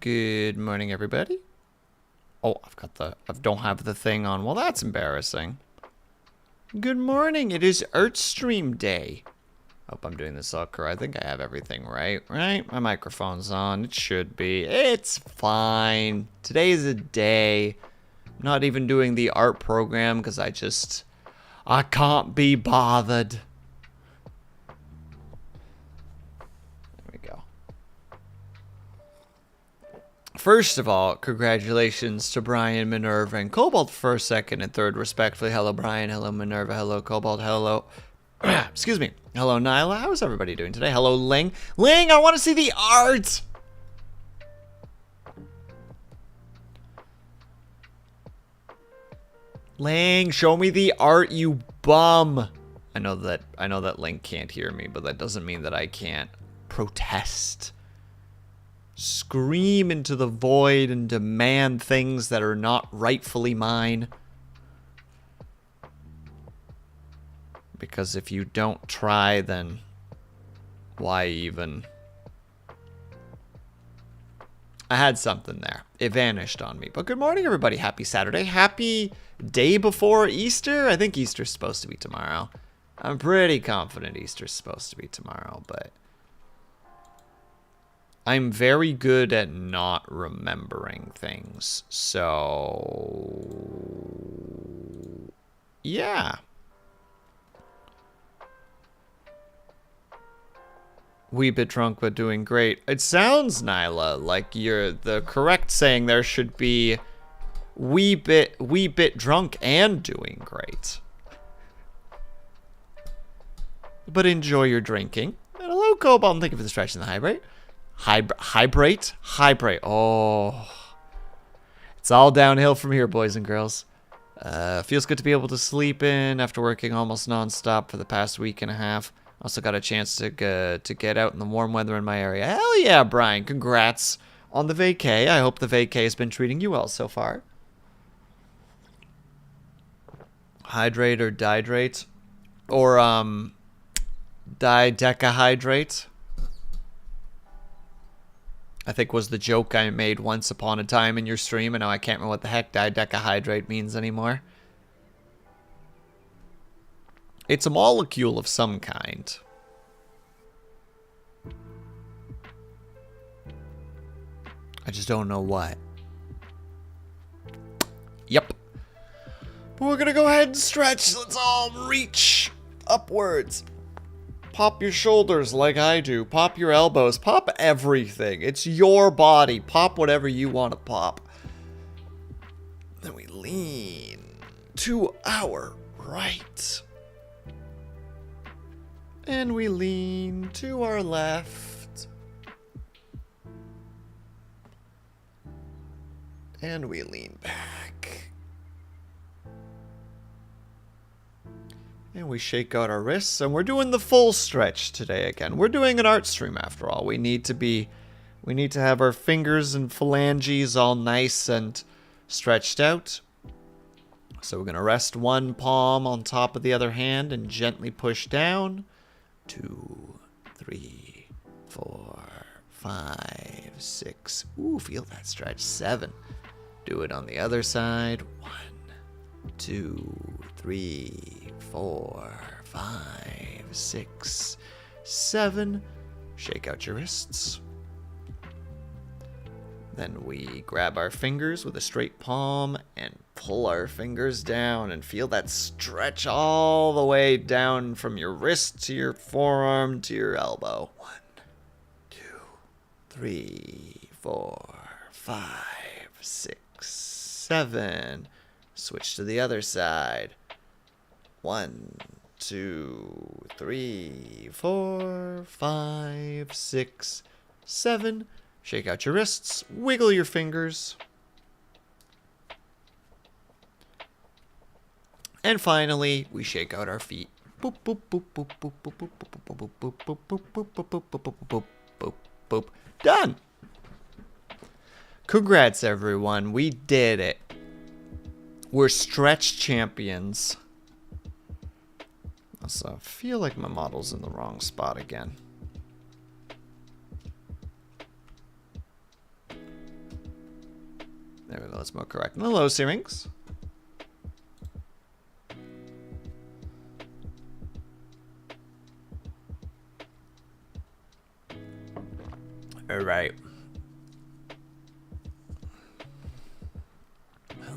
Good morning, everybody. Oh, I don't have the thing on. Well, that's embarrassing. Good morning. It is Art Stream Day. Hope I'm doing this all correct. I think I have everything right? My microphone's on. It should be. It's fine. Today's a day. I'm not even doing the art program because I can't be bothered. First of all, congratulations to Brian, Minerva, and Cobalt for second and third, respectively. Hello, Brian. Hello, Minerva. Hello, Cobalt. Hello. Excuse me. Hello, Nyla. How's everybody doing today? Hello, Ling. Ling, I want to see the art! Ling, show me the art, you bum. I know that Ling can't hear me, but that doesn't mean that I can't protest. Scream into the void and demand things that are not rightfully mine. Because if you don't try, then why even? I had something there. It vanished on me. But good morning, everybody. Happy Saturday. Happy day before Easter. I think Easter's supposed to be tomorrow. I'm pretty confident Easter's supposed to be tomorrow, but I'm very good at not remembering things, so yeah. Wee bit drunk, but doing great. It sounds, Nyla, like the correct saying there should be wee bit drunk and doing great. But enjoy your drinking. And hello, Cobalt, and thank you for the stretch and the hydrate. Hydrate? Oh. It's all downhill from here, boys and girls. Feels good to be able to sleep in after working almost non-stop for the past week and a half. Also got a chance to get out in the warm weather in my area. Hell yeah, Brian. Congrats on the vacay. I hope the vacay has been treating you well so far. Hydrate or dihydrate? Or, didecahydrate? I think was the joke I made once upon a time in your stream, and now I can't remember what the heck didecahydrate means anymore. It's a molecule of some kind. I just don't know what. Yep. But we're gonna go ahead and stretch. Let's all reach upwards. Pop your shoulders like I do. Pop your elbows. Pop everything. It's your body. Pop whatever you want to pop. Then we lean to our right. And we lean to our left. And we lean back. And we shake out our wrists, and we're doing the full stretch today again. We're doing an art stream after all. We need to have our fingers and phalanges all nice and stretched out. So we're going to rest one palm on top of the other hand and gently push down. 2, 3, 4, 5, 6. Ooh, feel that stretch. 7. Do it on the other side. 1, 2, 3, 4, 5, 6, 7. Shake out your wrists. Then we grab our fingers with a straight palm and pull our fingers down and feel that stretch all the way down from your wrist to your forearm to your elbow. 1, 2, 3, 4, 5, 6, 7. Switch to the other side. 1, 2, 3, 4, 5, 6, 7. Shake out your wrists. Wiggle your fingers. And finally, we shake out our feet. Boop, boop, boop, boop, boop, boop, boop, boop, boop, boop, boop, boop, boop, boop, boop, boop, boop, boop, boop. Done. Congrats, everyone. We did it. We're stretch champions. Also, I feel like my model's in the wrong spot again. There we go. That's more correct. And hello, Searings. All right.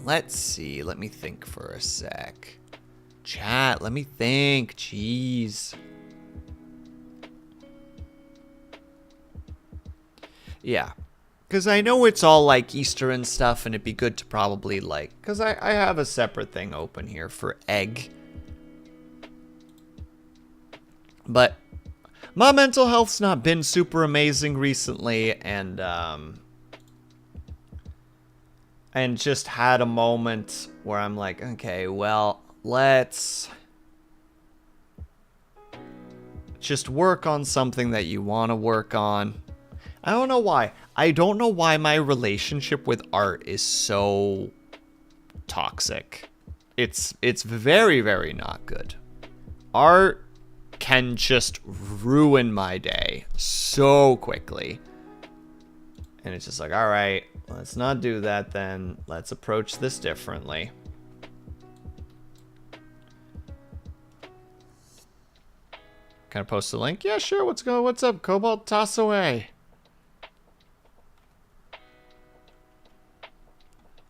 Let's see. Let me think for a sec. Chat, let me think. Jeez. Yeah. Because I know it's all like Easter and stuff, and it'd be good to probably like... Because I have a separate thing open here for egg. But my mental health's not been super amazing recently, and just had a moment where I'm like, okay, well, let's just work on something that you want to work on. I don't know why. I don't know why my relationship with art is so toxic. It's very, very not good. Art can just ruin my day so quickly. And it's just like, all right, let's not do that then. Let's approach this differently. Can I post a link? Yeah, sure. What's up, Cobalt? Toss away.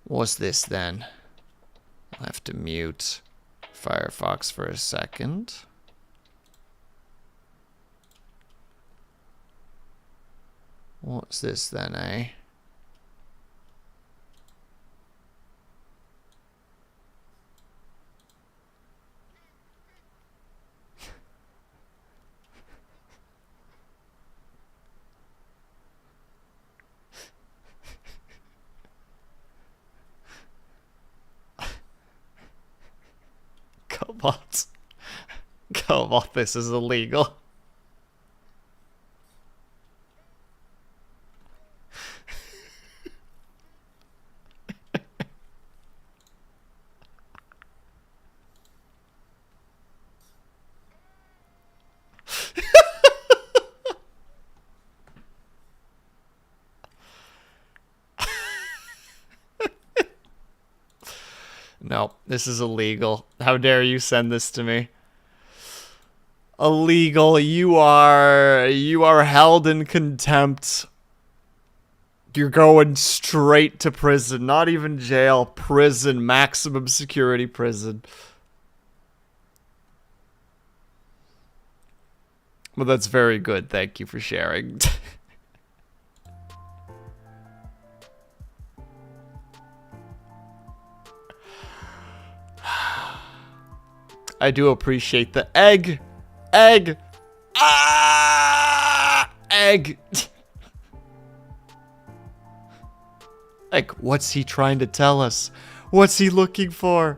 What's this then? I'll have to mute Firefox for a second. What's this then, eh? Cobalt. Cobalt, this is illegal. No, this is illegal. How dare you send this to me? Illegal. You are held in contempt. You're going straight to prison. Not even jail. Prison. Maximum security prison. Well, that's very good. Thank you for sharing. I do appreciate the egg. Egg. Ah! Egg. Like, what's he trying to tell us? What's he looking for?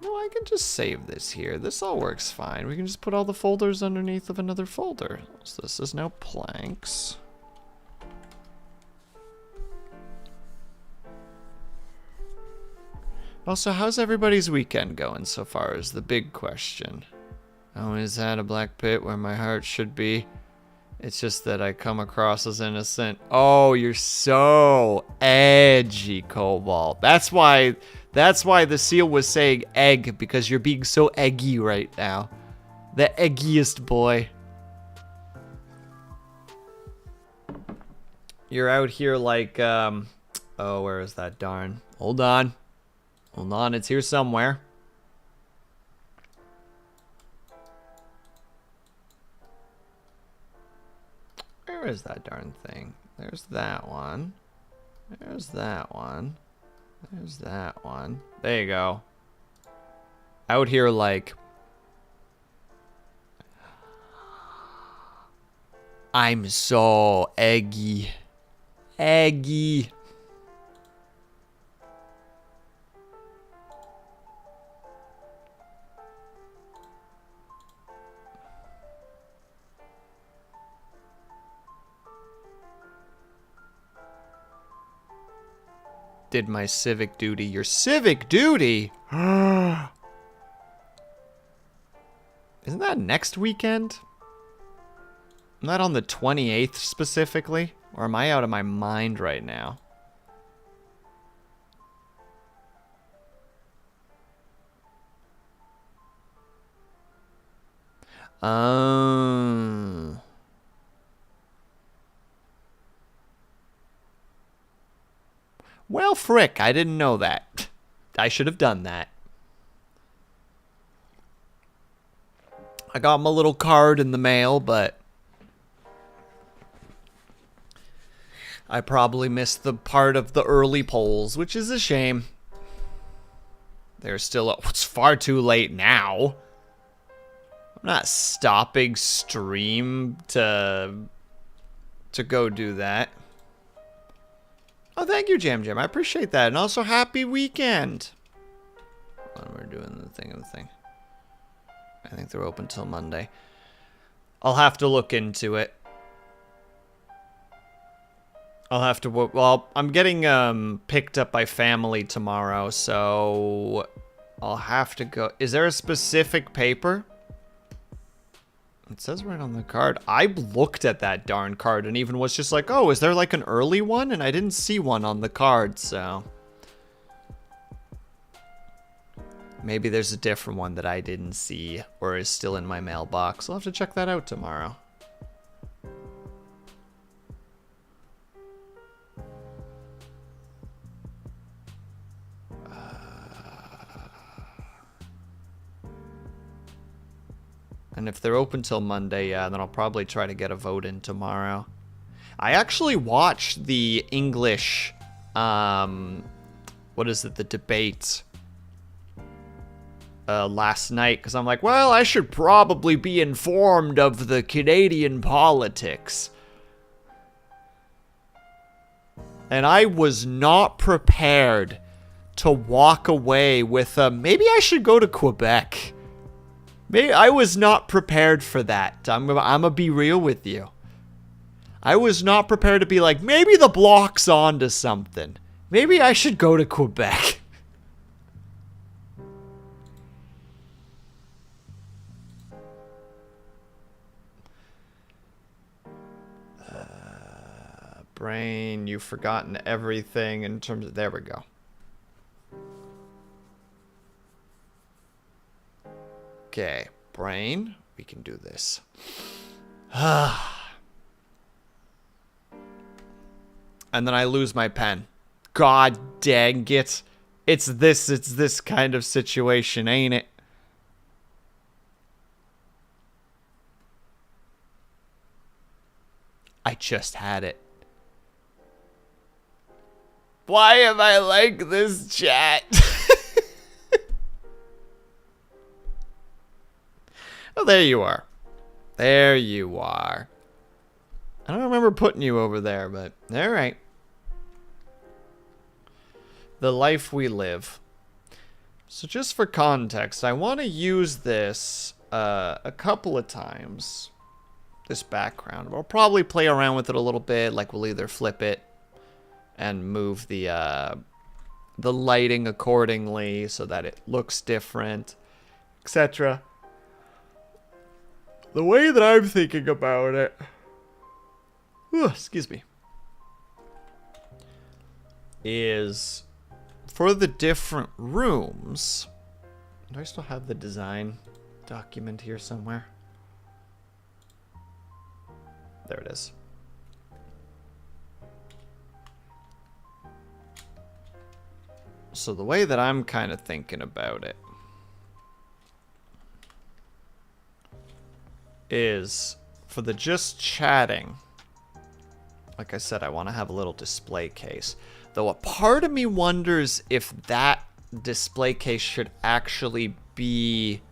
No, I can just save this here. This all works fine. We can just put all the folders underneath of another folder. So this is now planks. Also, how's everybody's weekend going so far is the big question. Oh, is that a black pit where my heart should be? It's just that I come across as innocent. Oh, you're so edgy, Cobalt. That's why the seal was saying egg, because you're being so eggy right now. The eggiest boy. You're out here like, oh, where is that darn? Hold on. Hold on, it's here somewhere. Where is that darn thing? There's that one. There's that one. There's that one. There you go. Out here like... I'm so eggy. Eggy. Did my civic duty. Your civic duty? Isn't that next weekend? Isn't that on the 28th specifically? Or am I out of my mind right now? Well, frick, I didn't know that. I should have done that. I got my little card in the mail, but I probably missed the part of the early polls, which is a shame. They're still up. It's far too late now. I'm not stopping stream to go do that. Oh, thank you, Jam Jam. I appreciate that. And also, happy weekend. When we're doing the thing. I think they're open till Monday. I'll have to look into it. I'll have to... Well, I'm getting picked up by family tomorrow, so I'll have to go... Is there a specific paper? It says right on the card. I looked at that darn card and even was just like, oh, is there like an early one? And I didn't see one on the card, so... Maybe there's a different one that I didn't see or is still in my mailbox. I'll have to check that out tomorrow. And if they're open till Monday, yeah, then I'll probably try to get a vote in tomorrow. I actually watched the English, what is it, the debate last night, because I'm like, well, I should probably be informed of the Canadian politics. And I was not prepared to walk away with maybe I should go to Quebec. Maybe I was not prepared for that. I'm gonna be real with you. I was not prepared to be like, maybe the Bloc's onto something. Maybe I should go to Quebec. Brain, you've forgotten everything in terms of... There we go. Okay, brain, we can do this. And then I lose my pen. God dang it. It's this kind of situation, ain't it? I just had it. Why am I like this, chat? Oh, there you are. There you are. I don't remember putting you over there, but alright. The life we live. So just for context, I want to use this a couple of times. This background. We'll probably play around with it a little bit. Like we'll either flip it and move the lighting accordingly so that it looks different, etc. The way that I'm thinking about it, excuse me, is for the different rooms. Do I still have the design document here somewhere? There it is. So the way that I'm kind of thinking about it is for the just chatting, like I said, I want to have a little display case. Though a part of me wonders if that display case should actually be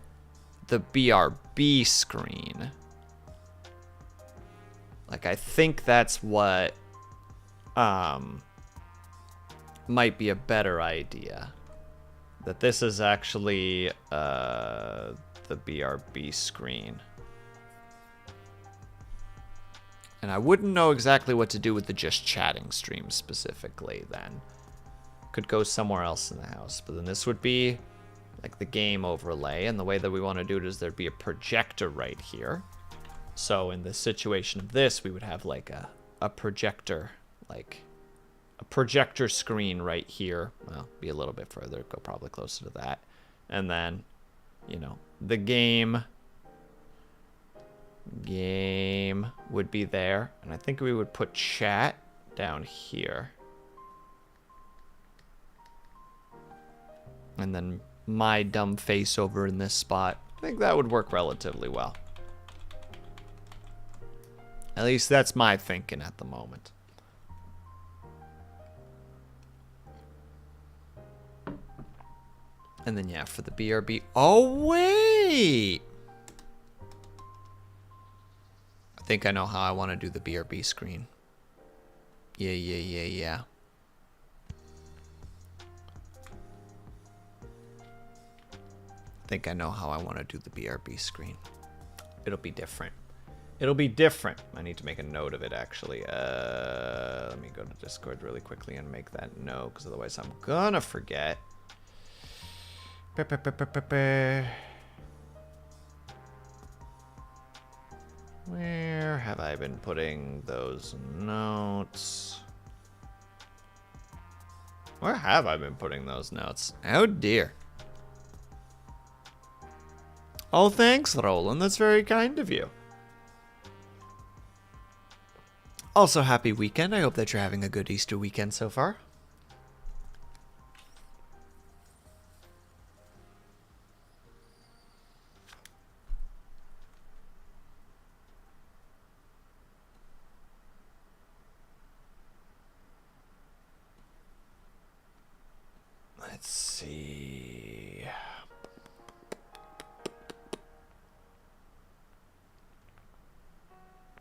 the BRB screen. Like, I think that's what might be a better idea. That this is actually the BRB screen. And I wouldn't know exactly what to do with the just chatting stream specifically then. Could go somewhere else in the house. But then this would be like the game overlay. And the way that we want to do it is there'd be a projector right here. So in the situation of this, we would have like a projector, like a projector screen right here. Well, be a little bit further, go probably closer to that. And then, you know, the game would be there. And I think we would put chat down here. And then my dumb face over in this spot. I think that would work relatively well. At least that's my thinking at the moment. And then, yeah, for the BRB. Oh, wait! I think I know how I want to do the BRB screen. Yeah. I think I know how I want to do the BRB screen. It'll be different. It'll be different. I need to make a note of it, actually. Let me go to Discord really quickly and make that note, because otherwise I'm gonna forget. Where have I been putting those notes? Where have I been putting those notes? Oh dear. Oh, thanks, Roland. That's very kind of you. Also, happy weekend. I hope that you're having a good Easter weekend so far. Let's see.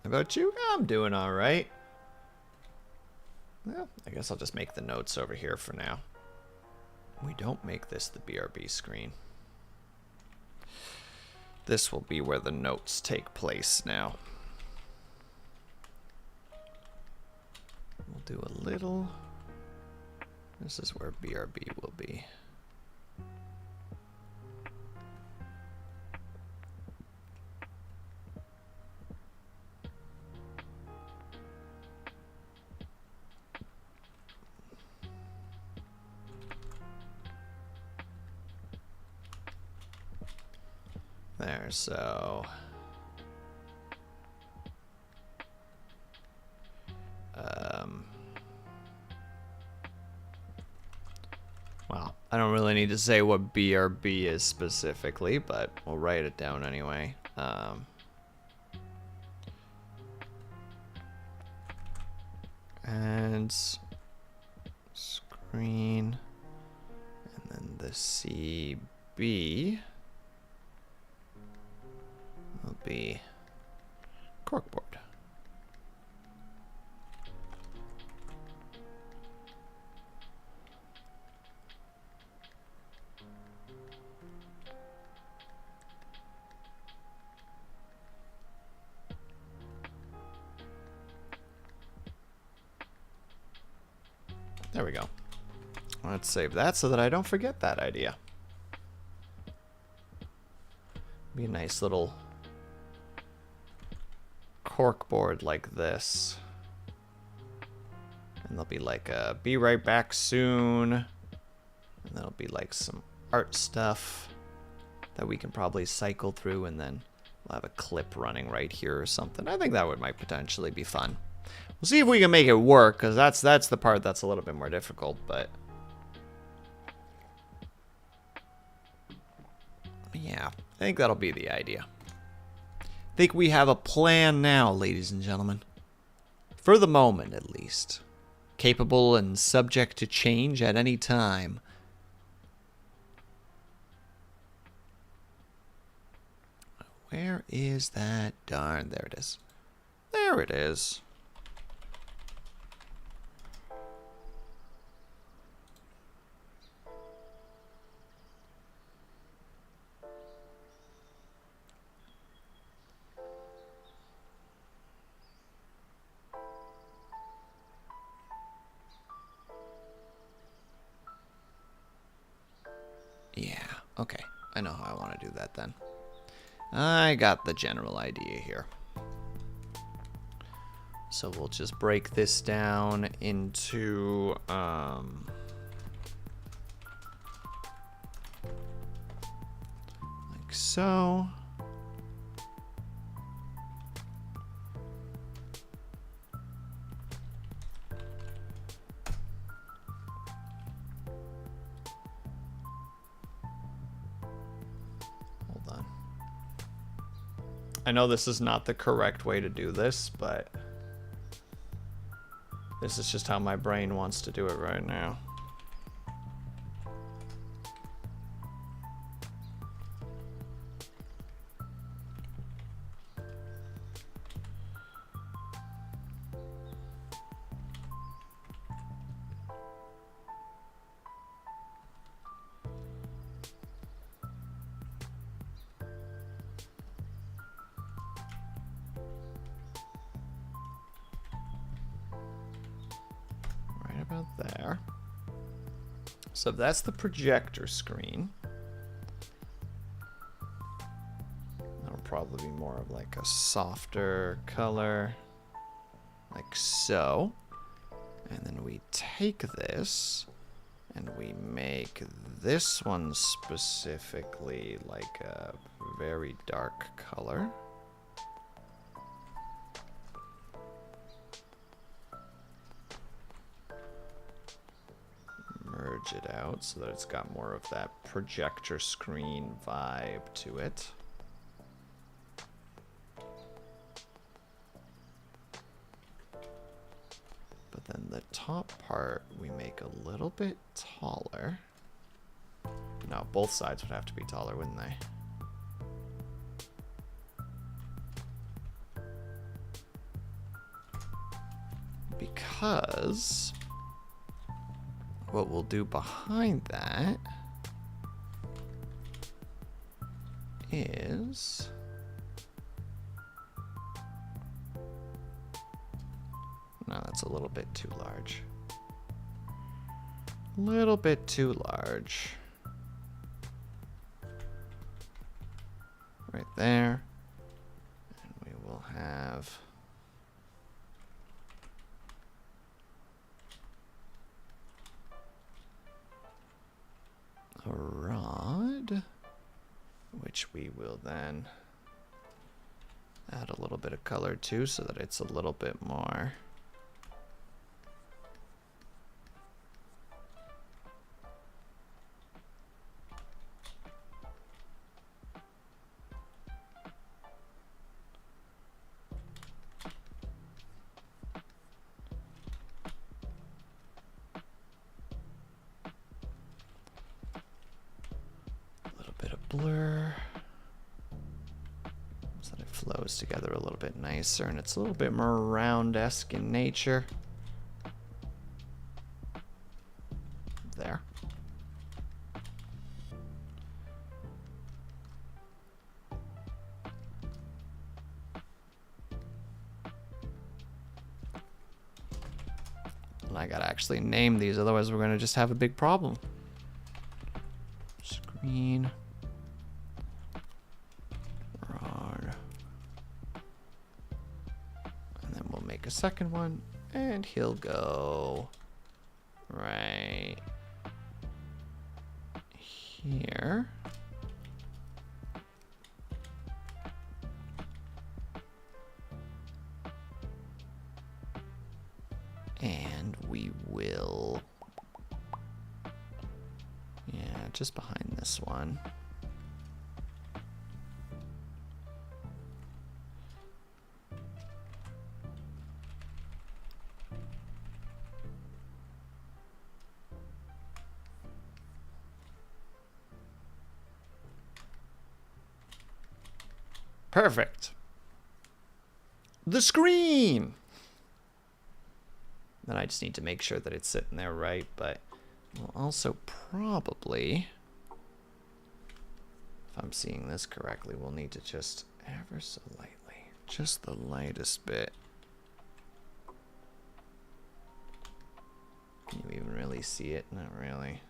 How about you? I'm doing all right. Well, I guess I'll just make the notes over here for now. We don't make this the BRB screen. This will be where the notes take place now. We'll do a little. This is where BRB will be. There, so well, I don't really need to say what BRB is specifically, but we'll write it down anyway. And screen, and then the CB will be corkboard. There we go. Let's save that so that I don't forget that idea. Be a nice little corkboard like this. And there'll be like a be right back soon. And there'll be like some art stuff that we can probably cycle through, and then we'll have a clip running right here or something. I think that might potentially be fun. We'll see if we can make it work, because that's the part that's a little bit more difficult, but yeah, I think that'll be the idea. I think we have a plan now, ladies and gentlemen. For the moment, at least. Capable and subject to change at any time. Where is that? Darn, there it is. There it is. Yeah. Okay, I know how I want to do that then. I got the general idea here. So we'll just break this down into like so. Hold on. I know this is not the correct way to do this, but this is just how my brain wants to do it right now. About there. So that's the projector screen. That'll probably be more of like a softer color, like so. And then we take this and we make this one specifically like a very dark color. Merge it out so that it's got more of that projector screen vibe to it. But then the top part we make a little bit taller. No, both sides would have to be taller, wouldn't they? Because what we'll do behind that is no, that's a little bit too large. A little bit too large. Right there. And we will have a rod, which we will then add a little bit of color to so that it's a little bit more blur so that it flows together a little bit nicer and it's a little bit more round-esque in nature. There. And I gotta actually name these, otherwise we're gonna just have a big problem. Screen. A second one, and he'll go right here. And we will, yeah, just behind this one. Perfect. The screen. Then I just need to make sure that it's sitting there right, but we'll also probably, if I'm seeing this correctly, we'll need to just ever so lightly, just the lightest bit. Can you even really see it? Not really.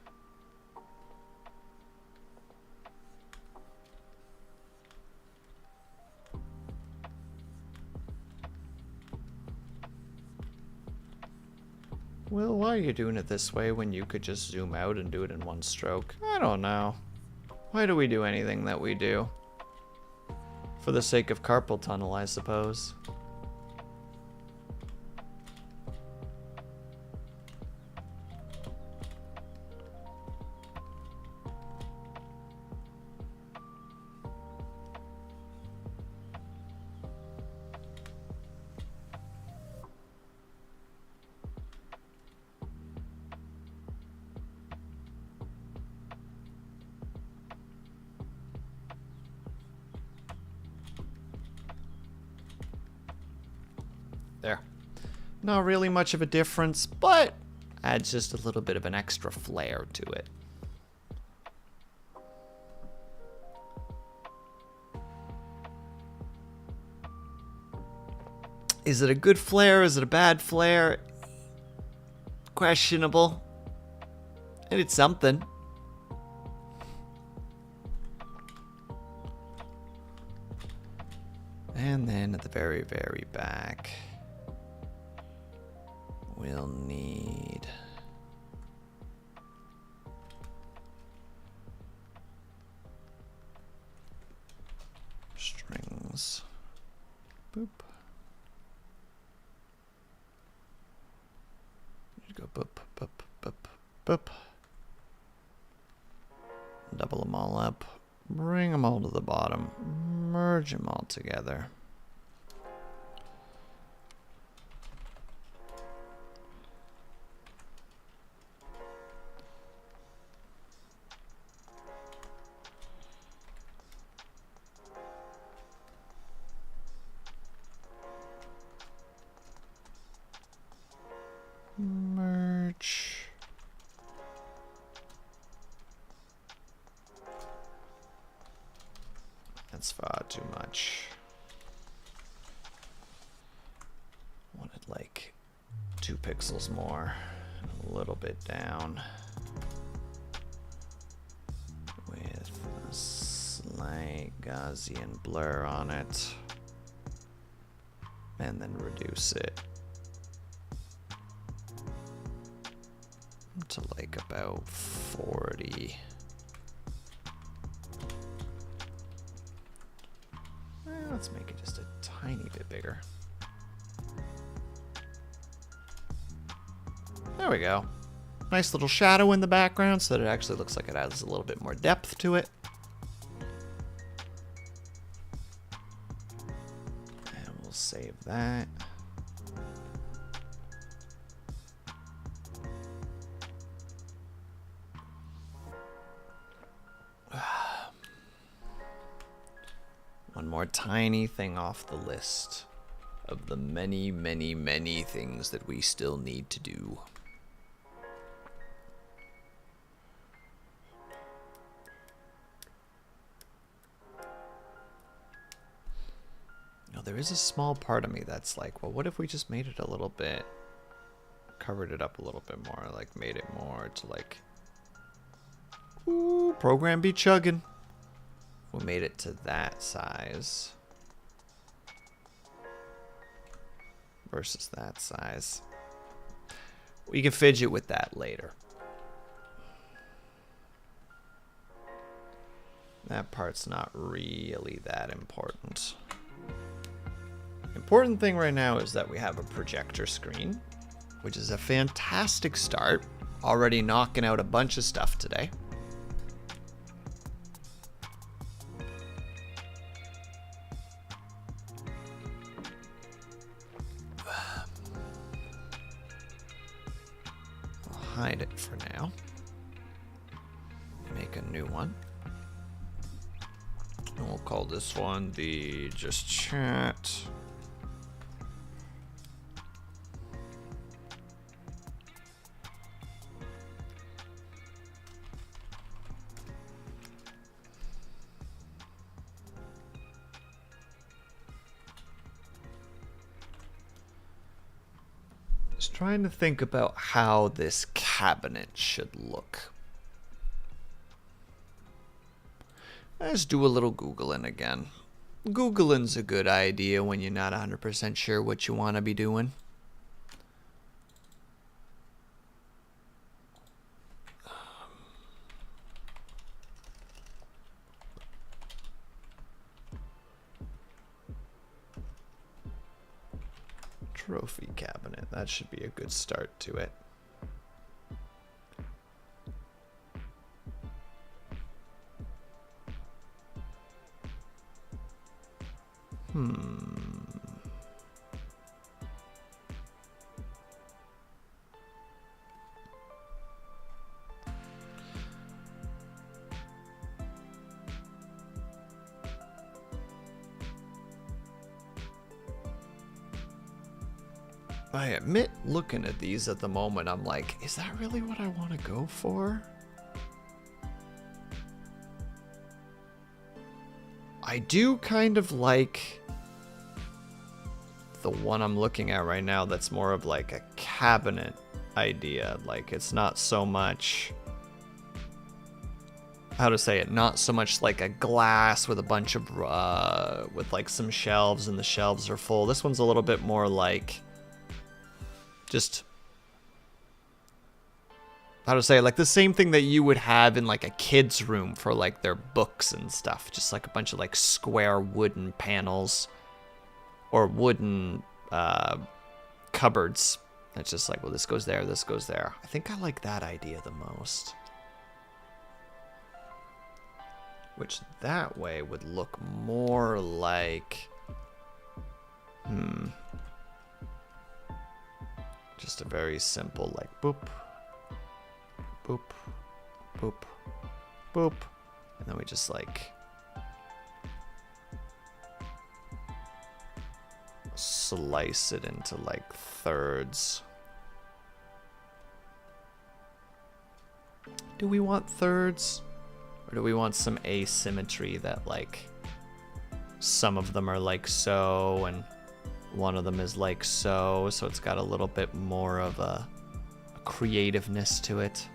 Will, why are you doing it this way when you could just zoom out and do it in one stroke? I don't know. Why do we do anything that we do? For the sake of carpal tunnel, I suppose. There. Not really much of a difference, but adds just a little bit of an extra flair to it. Is it a good flair? Is it a bad flair? Questionable. And it's something. And then at the very, very back, we'll need strings. Boop. You go boop, boop, boop, boop. Double them all up. Bring them all to the bottom. Merge them all together. Merge. That's far too much. Wanted like 2 pixels more. A little bit down. With a slight Gaussian blur on it. And then reduce it to like about 40. Let's make it just a tiny bit bigger. There we go. Nice little shadow in the background so that it actually looks like it adds a little bit more depth to it. And we'll save that. One more tiny thing off the list of the many, many, many things that we still need to do. Now, there is a small part of me that's like, well, what if we just made it a little bit, covered it up a little bit more, like made it more to like, ooh, program be chugging. We made it to that size versus that size. We can fidget with that later. That part's not really that important. Important thing right now is that we have a projector screen, which is a fantastic start. Already knocking out a bunch of stuff today. Hide it for now. Make a new one. And we'll call this one the Just Chat. Just trying to think about how this cabinet should look. Let's do a little Googling again. Googling's a good idea when you're not 100% sure what you want to be doing. Trophy cabinet. That should be a good start to it. I admit, looking at these at the moment, I'm like, is that really what I want to go for? I do kind of like the one I'm looking at right now that's more of like a cabinet idea. Like, it's not so much, how to say it, not so much like a glass with a bunch of, with like some shelves and the shelves are full. This one's a little bit more like, just, how to say it, like the same thing that you would have in like a kid's room for like their books and stuff. Just like a bunch of like square wooden panels or wooden cupboards. It's just like, well, this goes there, this goes there. I think I like that idea the most. Which that way would look more like, just a very simple, like, boop, boop, boop, boop. And then we just, like, slice it into, like, thirds. Do we want thirds? Or do we want some asymmetry that, like, some of them are like so, and one of them is like so it's got a little bit more of a creativeness to it.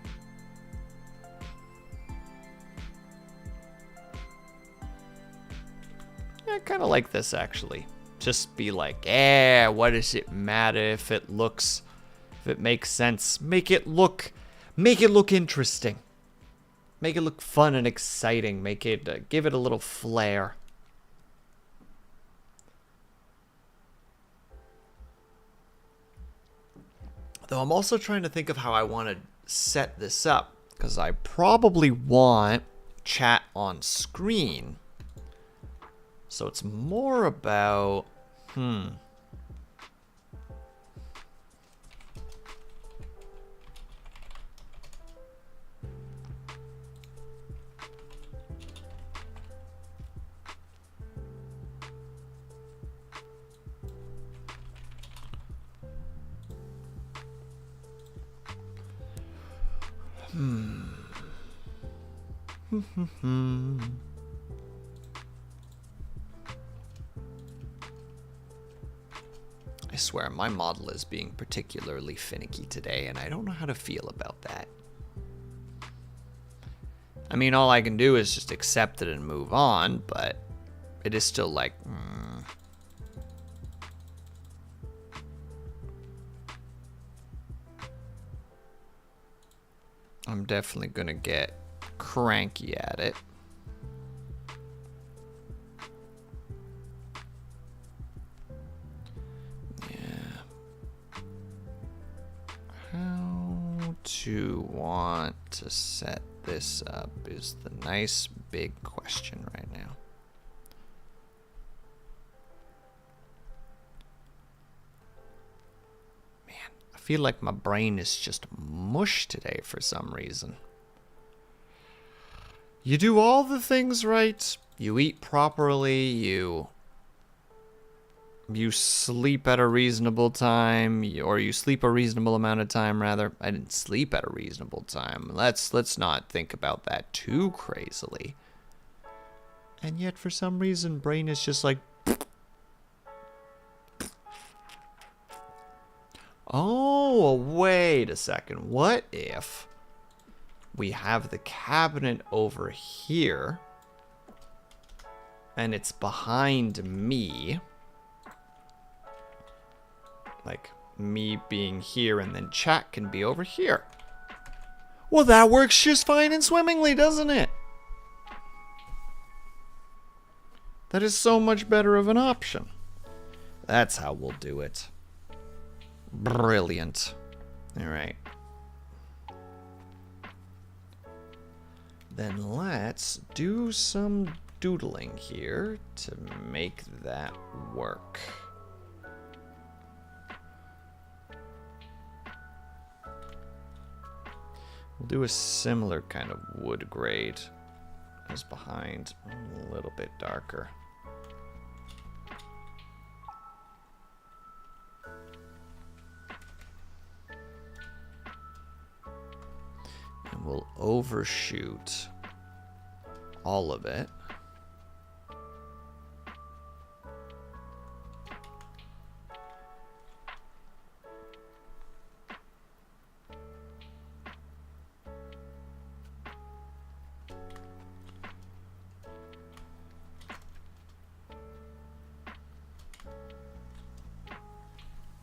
Yeah, I kind of like this, actually. Just be like, what does it matter if it looks, if it makes sense? Make it look interesting. Make it look fun and exciting. Make it, give it a little flair. Though I'm also trying to think of how I want to set this up, because I probably want chat on screen. So it's more about, I swear, my model is being particularly finicky today, and I don't know how to feel about that. I mean, all I can do is just accept it and move on, but it is still like, I'm definitely gonna get cranky at it. How to want to set this up is the nice big question right now. Man, I feel like my brain is just mush today for some reason. You do all the things right, you eat properly, you sleep at a reasonable time, or you sleep a reasonable amount of time, rather. I didn't sleep at a reasonable time. Let's not think about that too crazily. And yet, for some reason, brain is just like, oh, wait a second. What if we have the cabinet over here, and it's behind me? Like, me being here, and then chat can be over here. Well, that works just fine and swimmingly, doesn't it? That is so much better of an option. That's how we'll do it. Brilliant. All right. Then let's do some doodling here to make that work. We'll do a similar kind of wood grade as behind, a little bit darker. And we'll overshoot all of it.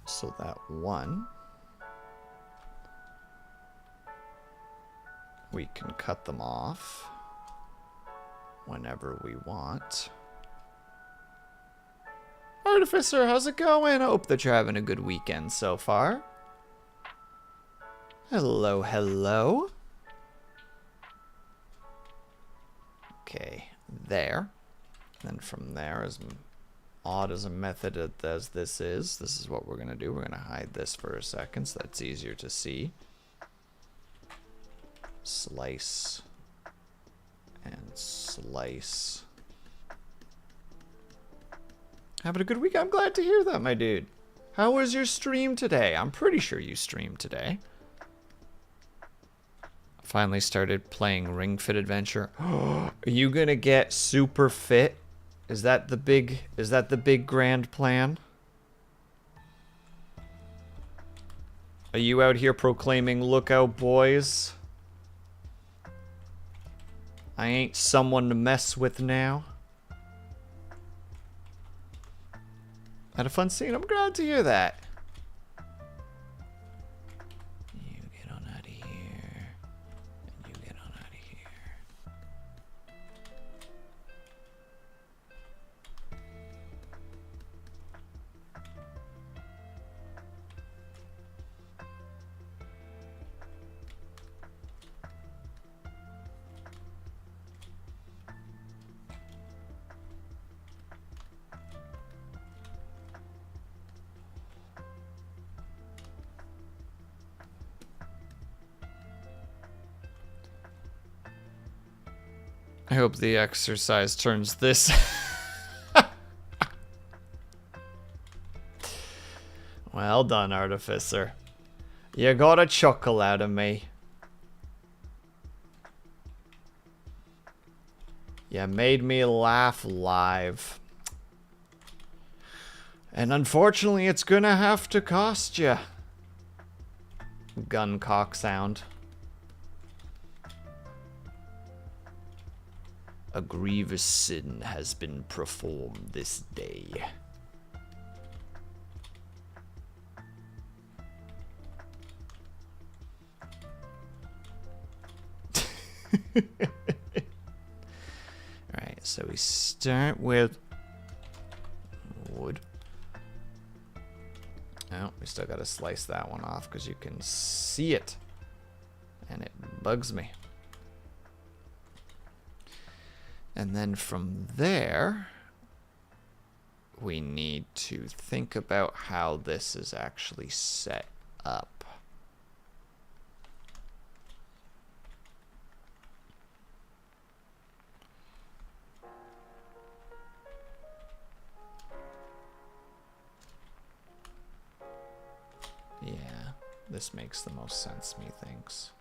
So that one, we can cut them off whenever we want. Artificer, how's it going? I hope that you're having a good weekend so far. Hello, hello. Okay, there. And then from there, as odd as a method as this is what we're going to do. We're going to hide this for a second so that's easier to see. Slice and slice. Having a good week? I'm glad to hear that, my dude. How was your stream today? I'm pretty sure you streamed today. Finally started playing Ring Fit Adventure. Are you gonna get super fit? Is that the big grand plan? Are you out here proclaiming, "Look out, boys. I ain't someone to mess with now"? Had a fun scene. I'm glad to hear that. You get on out of here. And you get on out of here. I hope the exercise turns this. Well done, Artificer. You got a chuckle out of me. You made me laugh live. And unfortunately, it's gonna have to cost you. Gun cock sound. A grievous sin has been performed this day. Alright, so we start with wood. Oh, we still gotta slice that one off because you can see it. And it bugs me. And then from there, we need to think about how this is actually set up. Yeah, this makes the most sense, methinks.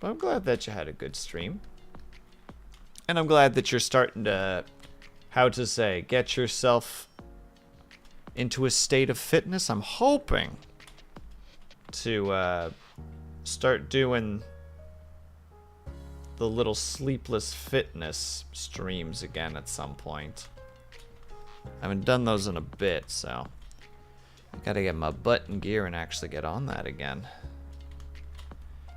But I'm glad that you had a good stream. And I'm glad that you're starting to, how to say, get yourself into a state of fitness. I'm hoping to start doing the little sleepless fitness streams again at some point. I haven't done those in a bit, so I gotta get my butt in gear and actually get on that again.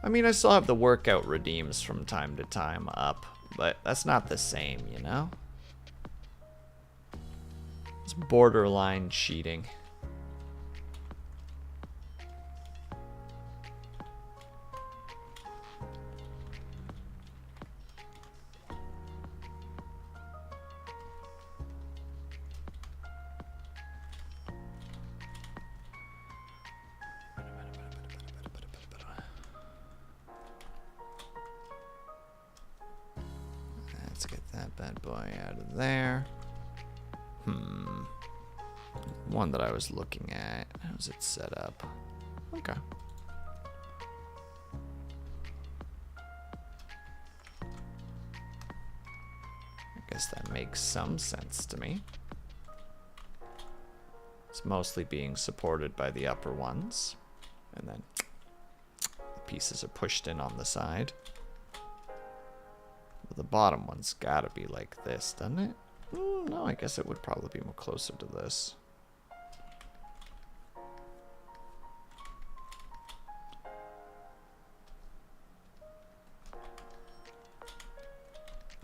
I mean, I still have the workout redeems from time to time up, but that's not the same, you know? It's borderline cheating. Let's get that bad boy out of there. One that I was looking at. How's it set up? Okay. I guess that makes some sense to me. It's mostly being supported by the upper ones. And then the pieces are pushed in on the side. But the bottom one's gotta be like this, doesn't it? No, I guess it would probably be more closer to this.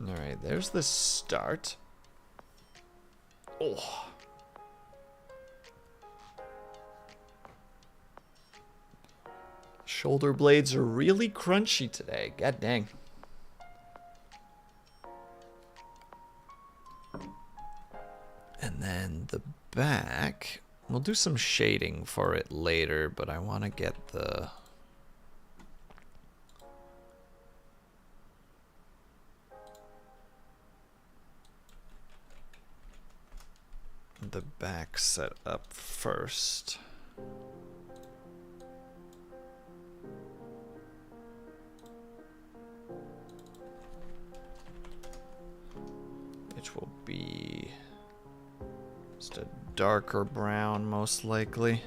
Alright, there's the start. Oh. Shoulder blades are really crunchy today. God dang. And then the back, we'll do some shading for it later, but I want to get the back set up first. Which will be just a darker brown, most likely.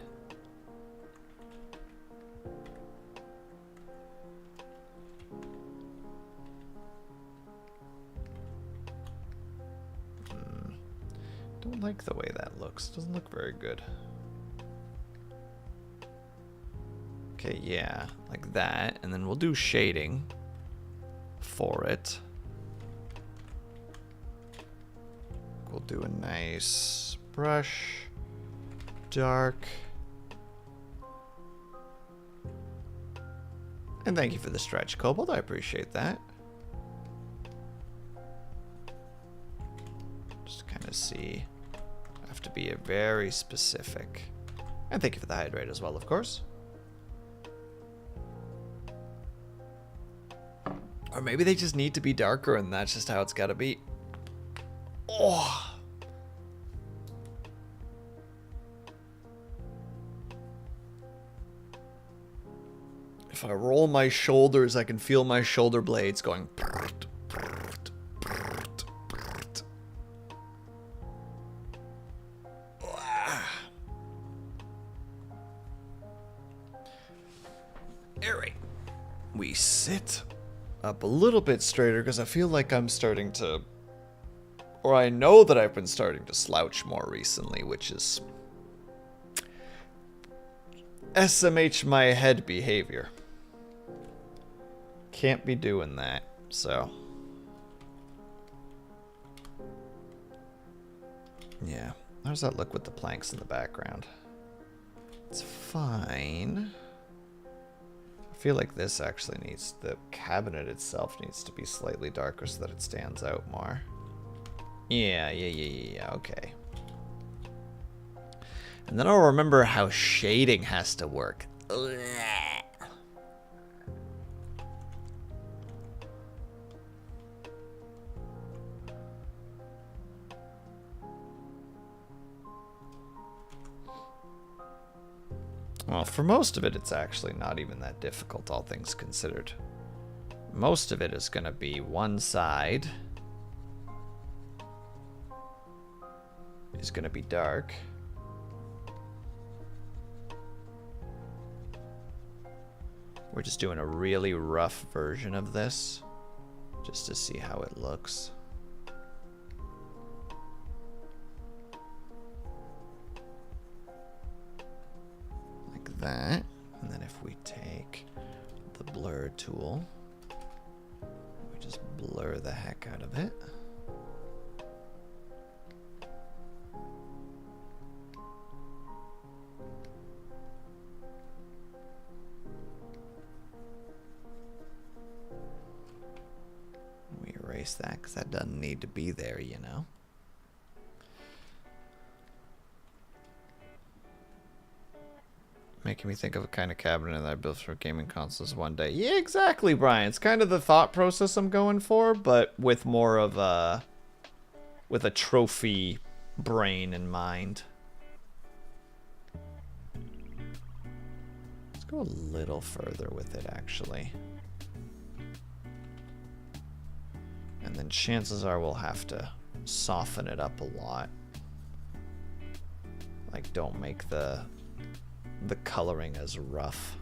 Don't like the way that looks. Doesn't look very good. Okay, yeah, like that. And then we'll do shading for it. We'll do a nice brush, dark. And thank you for the stretch, Cobalt. I appreciate that. Just kind of see. I have to be very specific. And thank you for the hydrate as well, of course. Or maybe they just need to be darker and that's just how it's got to be. Oh. If I roll my shoulders, I can feel my shoulder blades going. Alright. We sit up a little bit straighter because I feel like I'm starting to, or I know that I've been starting to slouch more recently, which is SMH my head behavior. Can't be doing that, so. Yeah, how does that look with the planks in the background? It's fine. I feel like this actually needs, the cabinet itself needs to be slightly darker so that it stands out more. Yeah, okay. And then I'll remember how shading has to work. Well, for most of it, it's actually not even that difficult, all things considered. Most of it is going to be one side is going to be dark. We're just doing a really rough version of this. just to see how it looks. Like that. And then if we take the blur tool, we just blur the heck out of it. We erase that because that doesn't need to be there, you know. Making me think of a kind of cabinet that I built for gaming consoles one day. Yeah, exactly, Brian. It's kind of the thought process I'm going for, but with more of a... with a trophy brain in mind. Let's go a little further with it, actually. And then chances are we'll have to soften it up a lot. Like, don't make the coloring as rough.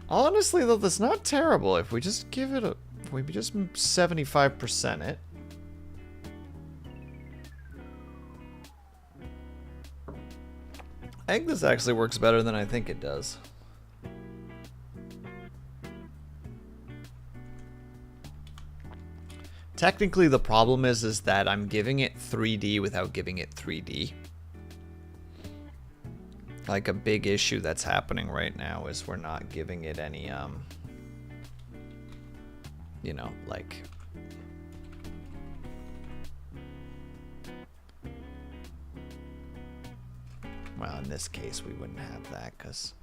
Honestly, though, that's not terrible. If we just give it a... if we just 75% it. I think this actually works better than I think it does. Technically, the problem is that I'm giving it 3D without giving it 3D. Like, a big issue that's happening right now is we're not giving it any, you know, like... well, in this case, we wouldn't have that because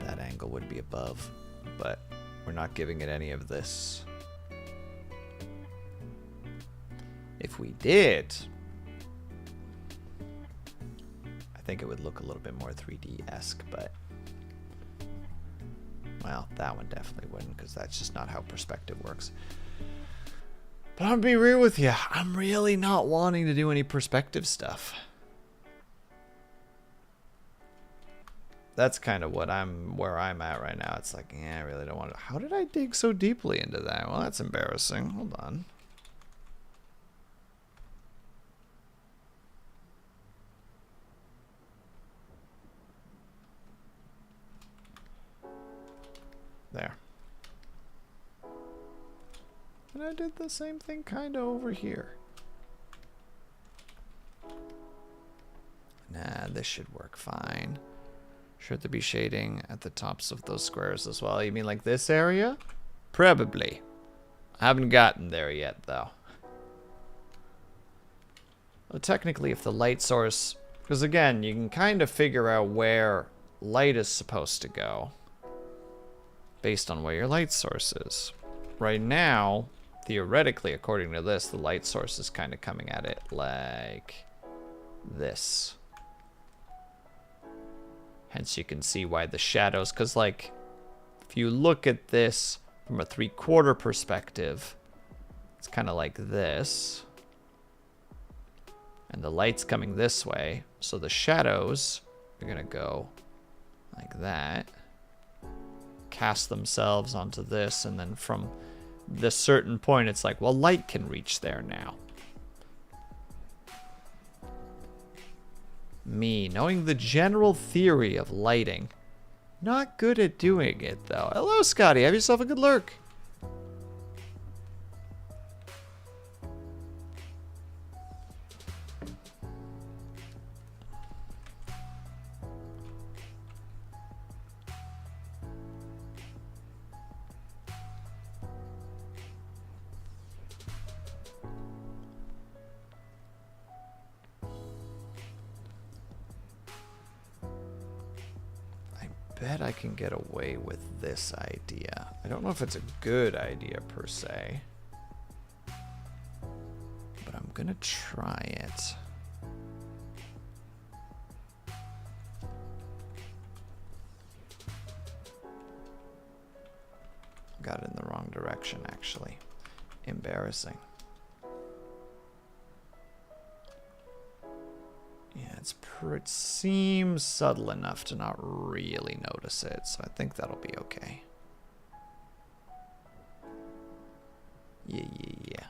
that angle would be above. But we're not giving it any of this. If we did, I think it would look a little bit more 3D-esque, but, well, that one definitely wouldn't because that's just not how perspective works. But I'm gonna be real with you, I'm really not wanting to do any perspective stuff. That's kind of what where I'm at right now. It's like, yeah, I really don't want to. How did I dig so deeply into that? Well, that's embarrassing. Hold on. There. And I did the same thing kind of over here. Nah, this should work fine. Should there be shading at the tops of those squares as well? You mean like this area? Probably. I haven't gotten there yet, though. Well, technically, if the light source... because again, you can kind of figure out where light is supposed to go based on where your light source is. Right now, theoretically, according to this, the light source is kind of coming at it like this. Hence, you can see why the shadows, because like, if you look at this from a 3/4 perspective, it's kind of like this. And the light's coming this way, so the shadows are gonna go like that. Cast themselves onto this, and then from this certain point, it's like, well, light can reach there now. Me, knowing the general theory of lighting. Not good at doing it, though. Hello, Scotty. Have yourself a good lurk. Bet I can get away with this idea. I don't know if it's a good idea per se, but I'm gonna try it. Got it in the wrong direction, actually. Embarrassing. Yeah, It seems subtle enough to not really notice it, so I think that'll be okay. Yeah.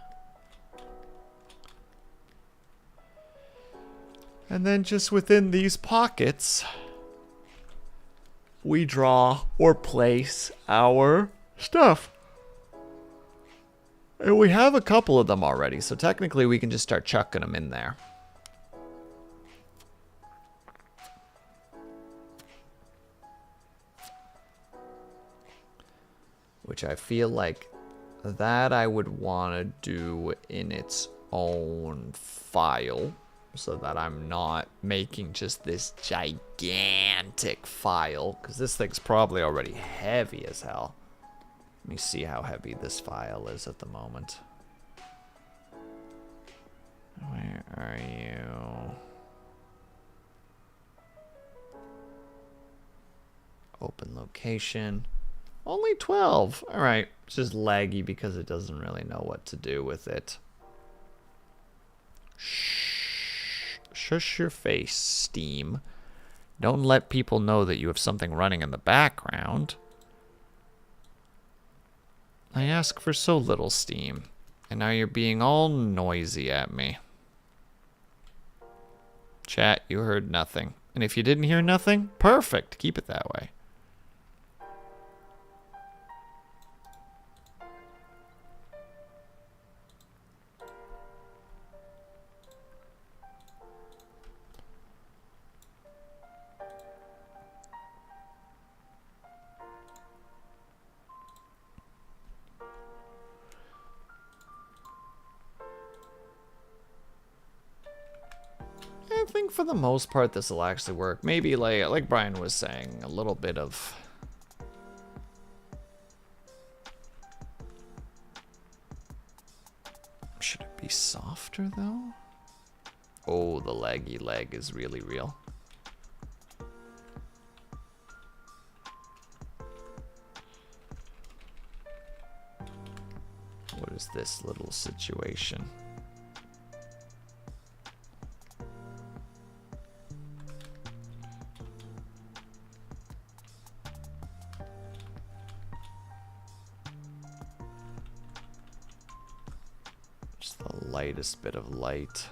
And then just within these pockets, we draw or place our stuff. And we have a couple of them already, so technically we can just start chucking them in there. Which I feel like that I would want to do in its own file, so that I'm not making just this gigantic file, because this thing's probably already heavy as hell. Let me see how heavy this file is at the moment. Where are you? Open location. Only 12. All right. It's just laggy because it doesn't really know what to do with it. Shh. Shush your face, Steam. Don't let people know that you have something running in the background. I ask for so little, Steam. And now you're being all noisy at me. Chat, you heard nothing. And if you didn't hear nothing, perfect. Keep it that way. I think for the most part this will actually work. Maybe like Brian was saying, a little bit of should it be softer though? Oh, the laggy leg is really real. What is this little situation? Lightest bit of light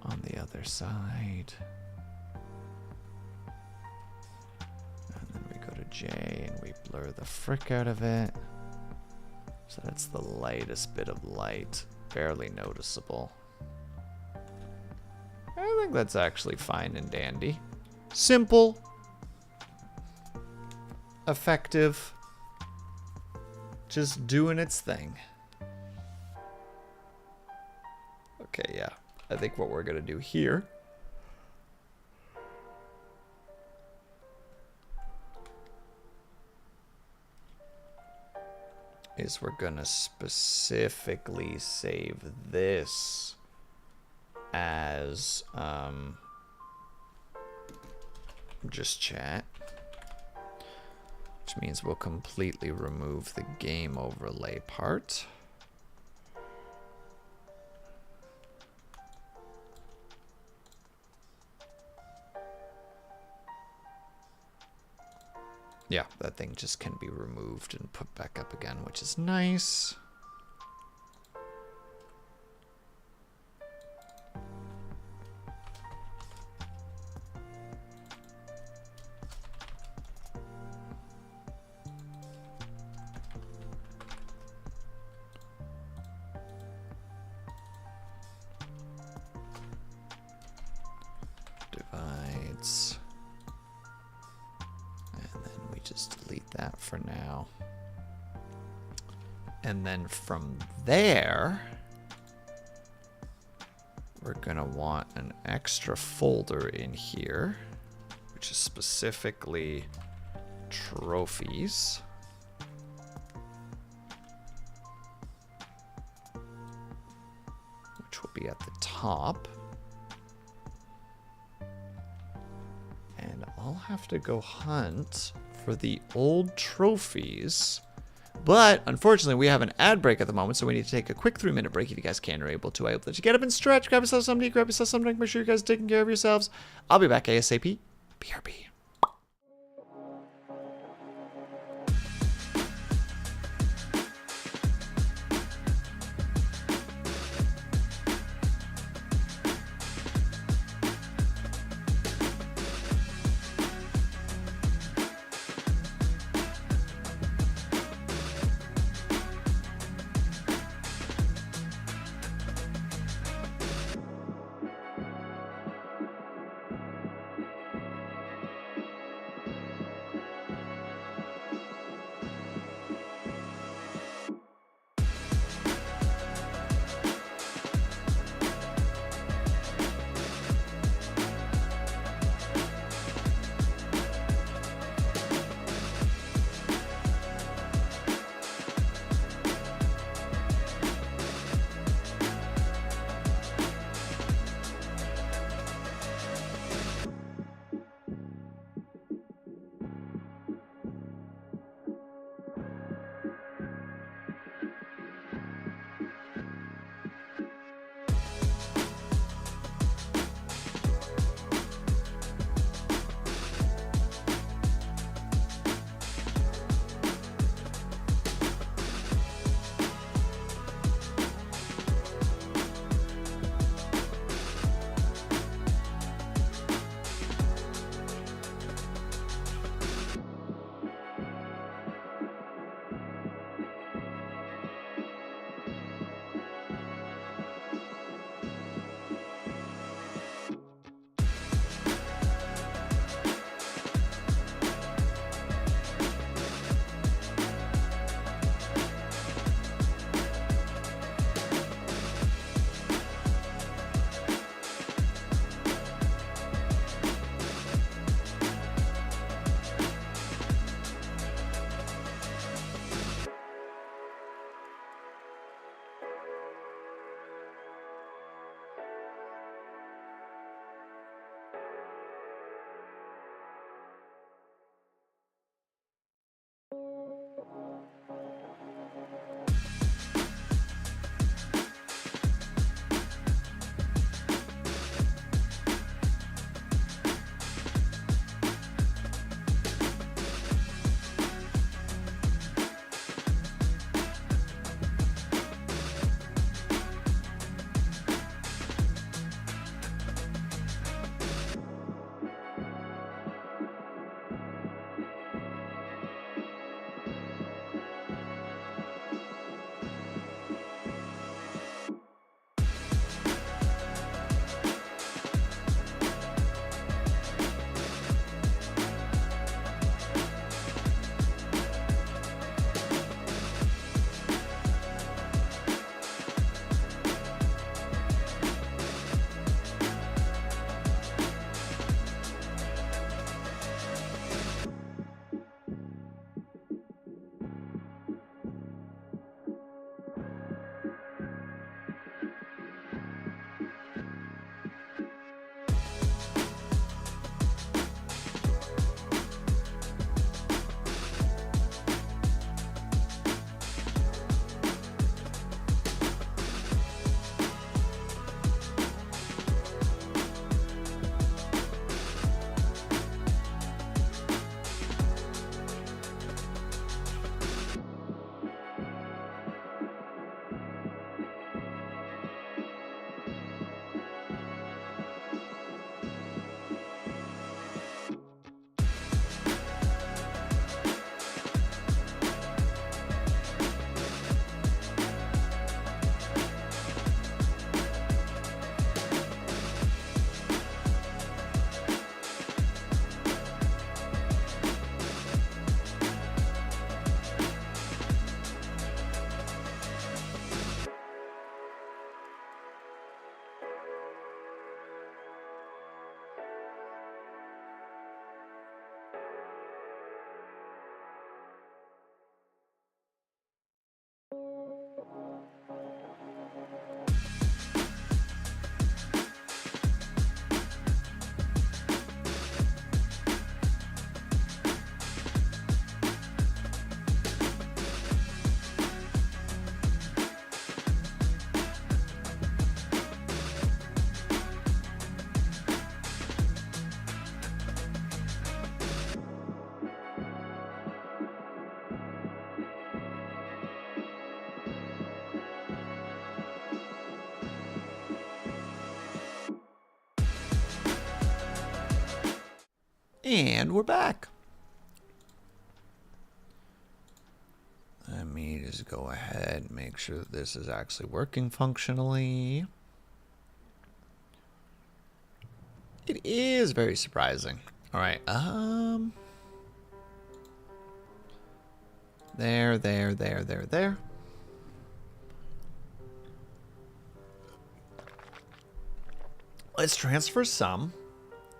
on the other side. And then we go to J and we blur the frick out of it. So that's the lightest bit of light, barely noticeable. I think that's actually fine and dandy. Simple, effective, just doing its thing. Okay, yeah. I think what we're going to do here is we're going to specifically save this as just chat, which means we'll completely remove the game overlay part. Yeah, that thing just can be removed and put back up again, which is nice. Divides. Just delete that for now. And then from there, we're gonna want an extra folder in here, which is specifically trophies. Which will be at the top. And I'll have to go hunt for the old trophies But unfortunately, we have an ad break at the moment, so we need to take a quick 3-minute break if you guys can or able to. I hope that you get up and stretch, grab yourself something to eat, grab yourself something to drink, make sure you guys are taking care of yourselves. I'll be back ASAP. BRB. And we're back. Let me just go ahead and make sure that this is actually working functionally. It is very surprising. All right. There. Let's transfer some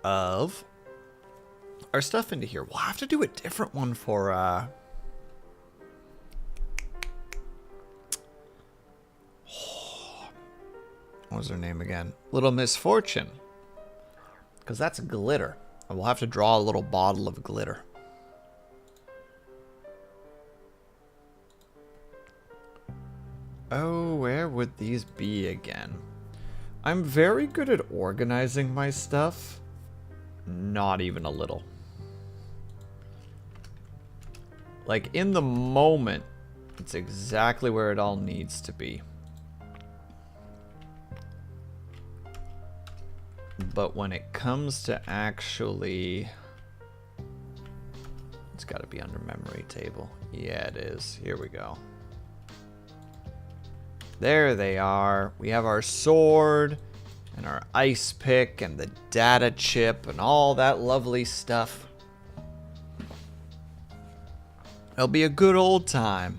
of our stuff into here. We'll have to do a different one for what was her name again? Little Misfortune. Because that's glitter. And we'll have to draw a little bottle of glitter. Oh, where would these be again? I'm very good at organizing my stuff. Not even a little. Like, in the moment, it's exactly where it all needs to be. But when it comes to actually... It's got to be under memory table. Yeah, it is. Here we go. There they are. We have our sword and our ice pick and the data chip and all that lovely stuff. It'll be a good old time.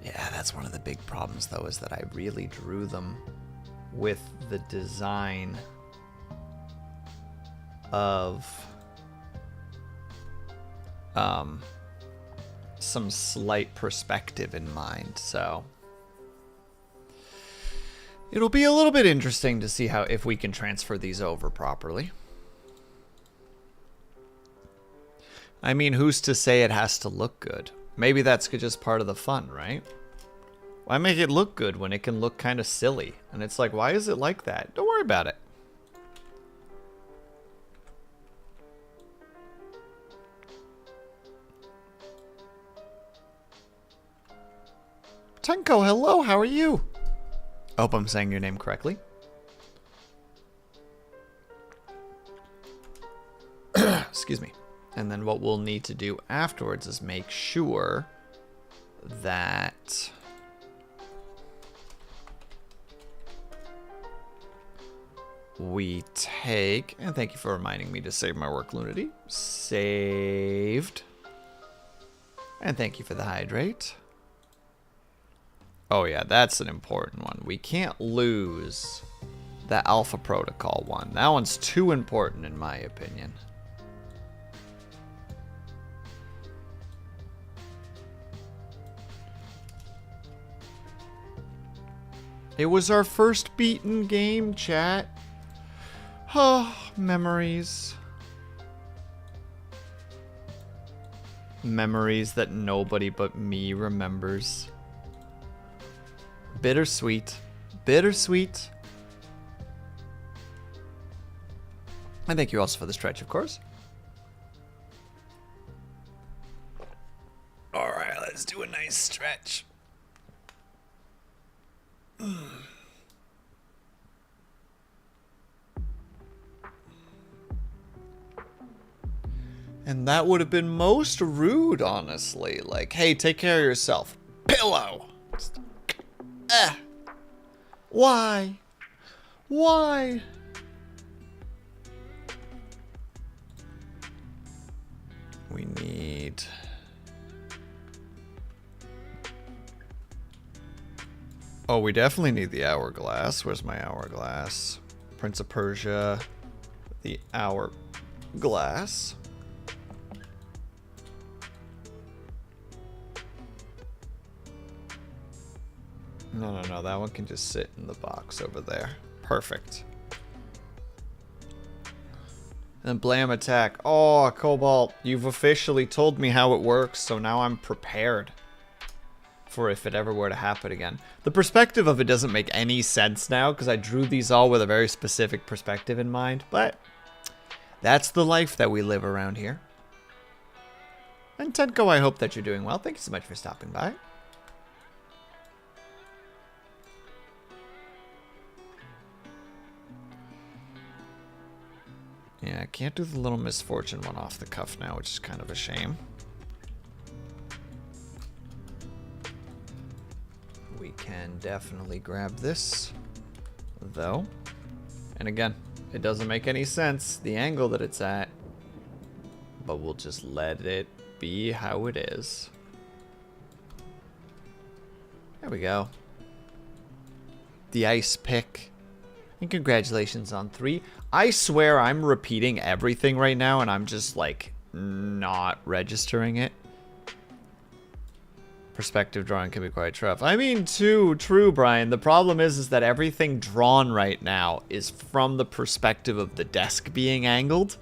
Yeah, that's one of the big problems, though, is that I really drew them with the design of some slight perspective in mind, so it'll be a little bit interesting to see how if we can transfer these over properly. I mean, who's to say it has to look good? Maybe that's just part of the fun, right? Why make it look good when it can look kind of silly? And it's like, why is it like that? Don't worry about it. Tenko, hello, how are you? I hope I'm saying your name correctly. Excuse me. And then what we'll need to do afterwards is make sure that we take, and thank you for reminding me to save my work, Lunity. Saved. And thank you for the hydrate. Oh yeah, that's an important one. We can't lose the Alpha Protocol one. That one's too important in my opinion. It was our first beaten game, chat. Oh, memories. Memories that nobody but me remembers. Bittersweet. Bittersweet. And thank you also for the stretch, of course. Alright, let's do a nice stretch. And that would have been most rude, honestly. Like, hey, take care of yourself. Pillow! Why? Why? We need... Oh, we definitely need the hourglass. Where's my hourglass? Prince of Persia. The hourglass. No, that one can just sit in the box over there. Perfect. And blam attack. Oh, Cobalt, you've officially told me how it works, so now I'm prepared for if it ever were to happen again. The perspective of it doesn't make any sense now, because I drew these all with a very specific perspective in mind, but that's the life that we live around here. And Tenko, I hope that you're doing well. Thank you so much for stopping by. Yeah, I can't do the little misfortune one off the cuff now, which is kind of a shame. We can definitely grab this, though. And again, it doesn't make any sense, the angle that it's at. But we'll just let it be how it is. There we go. The ice pick. And congratulations on 3. I swear I'm repeating everything right now and I'm just like not registering it. Perspective drawing can be quite rough. I mean, true, Brian. The problem is that everything drawn right now is from the perspective of the desk being angled.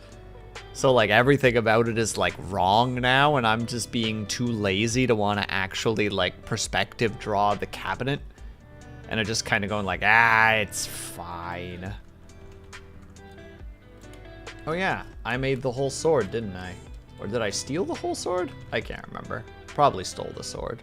So like everything about it is like wrong now, and I'm just being too lazy to want to actually like perspective draw the cabinet. And I'm just kind of going like, it's fine. Oh yeah, I made the whole sword, didn't I? Or did I steal the whole sword? I can't remember. Probably stole the sword.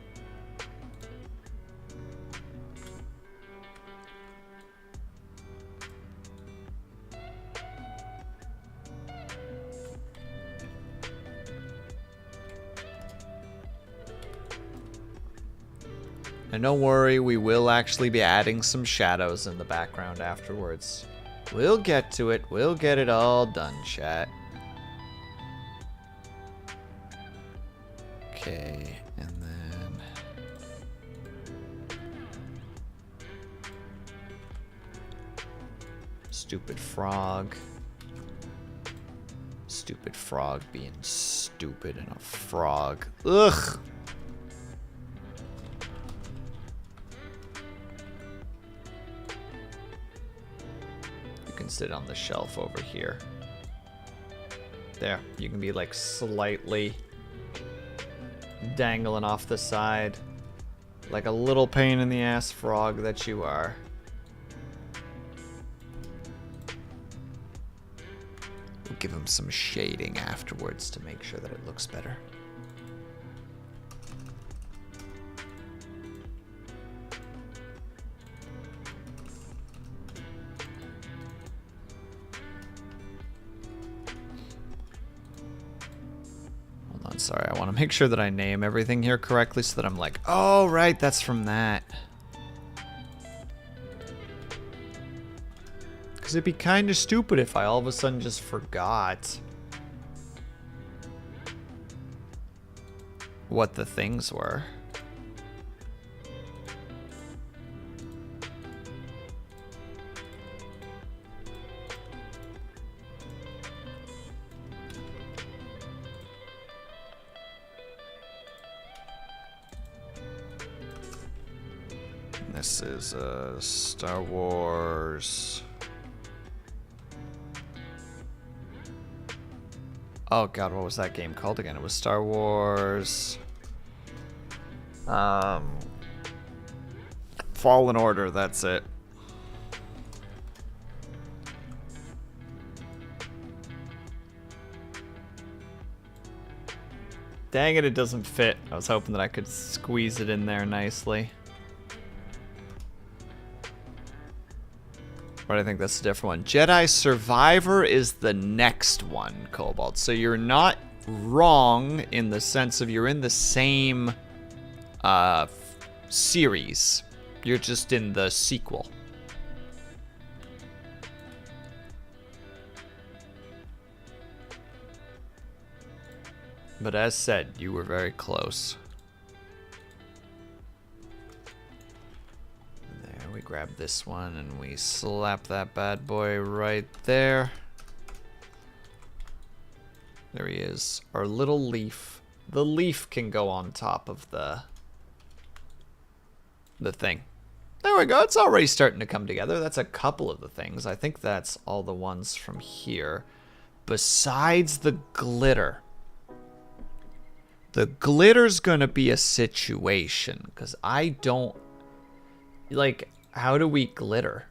And don't worry, we will actually be adding some shadows in the background afterwards. We'll get to it. We'll get it all done, chat. Okay, and then... Stupid frog. Stupid frog being stupid and a frog. Ugh! Sit on the shelf over here. There, you can be like slightly dangling off the side like a little pain in the ass frog that you are. We'll give him some shading afterwards to make sure that it looks better. Sorry, I want to make sure that I name everything here correctly so that I'm like, oh, right, that's from that. Because it'd be kind of stupid if I all of a sudden just forgot what the things were. This is Star Wars. Oh god, what was that game called again? It was Star Wars. Fallen Order, that's it. Dang it, it doesn't fit. I was hoping that I could squeeze it in there nicely. But I think that's a different one. Jedi Survivor is the next one, Cobalt. So you're not wrong in the sense of you're in the same series. You're just in the sequel. But as said, you were very close. We grab this one and we slap that bad boy right there. There he is. Our little leaf. The leaf can go on top of the thing. There we go. It's already starting to come together. That's a couple of the things. I think that's all the ones from here. Besides the glitter. The glitter's gonna be a situation because I don't like. How do we glitter?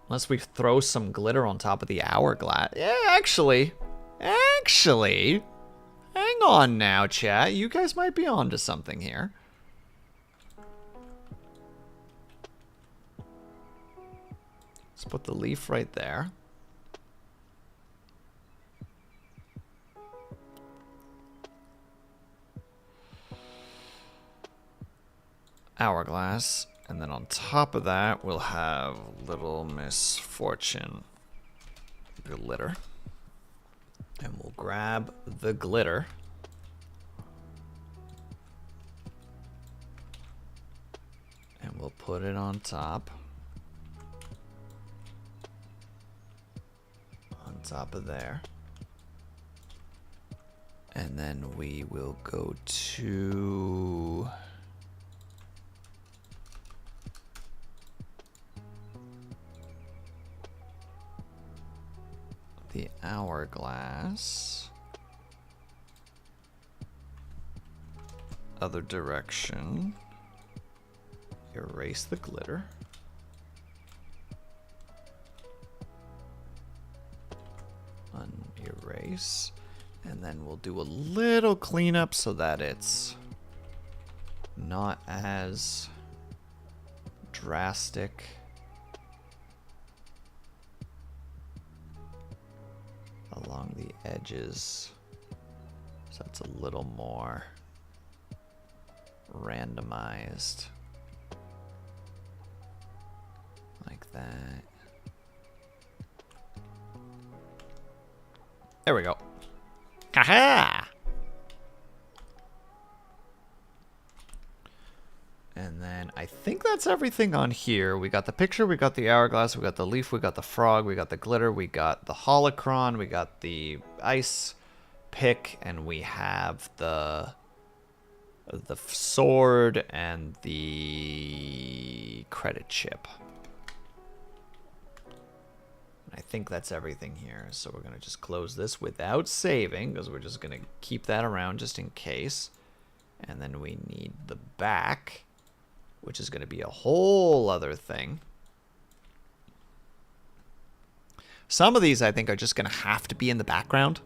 Unless we throw some glitter on top of the hourglass. Yeah, actually, hang on now, chat. You guys might be onto something here. Let's put the leaf right there. Hourglass. And then on top of that, we'll have Little Misfortune glitter. And we'll grab the glitter. And we'll put it on top. On top of there. And then we will go to... the hourglass. Other direction. Erase the glitter. Unerase. And then we'll do a little cleanup so that it's not as drastic. Along the edges, so it's a little more randomized, like that. There we go. Haha! And then I think that's everything on here. We got the picture, we got the hourglass, we got the leaf, we got the frog, we got the glitter, we got the holocron, we got the ice pick, and we have the sword and the credit chip. I think that's everything here. So we're going to just close this without saving, because we're just going to keep that around just in case. And then we need the back, which is going to be a whole other thing. Some of these I think are just going to have to be in the background.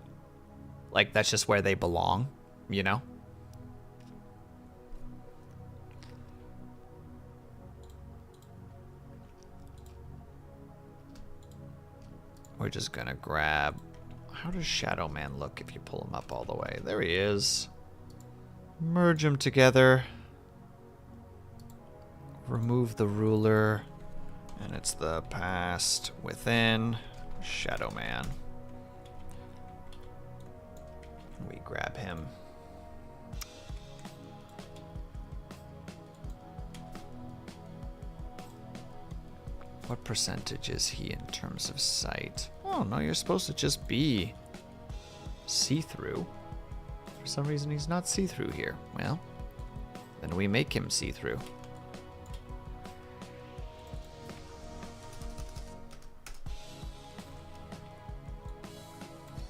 Like, that's just where they belong, you know? We're just going to grab... How does Shadow Man look if you pull him up all the way? There he is. Merge them together. Remove the ruler. And it's the past within Shadow Man. We grab him. What percentage is he in terms of sight? Oh, no, you're supposed to just be see-through. For some reason, he's not see-through here. Well, then we make him see-through.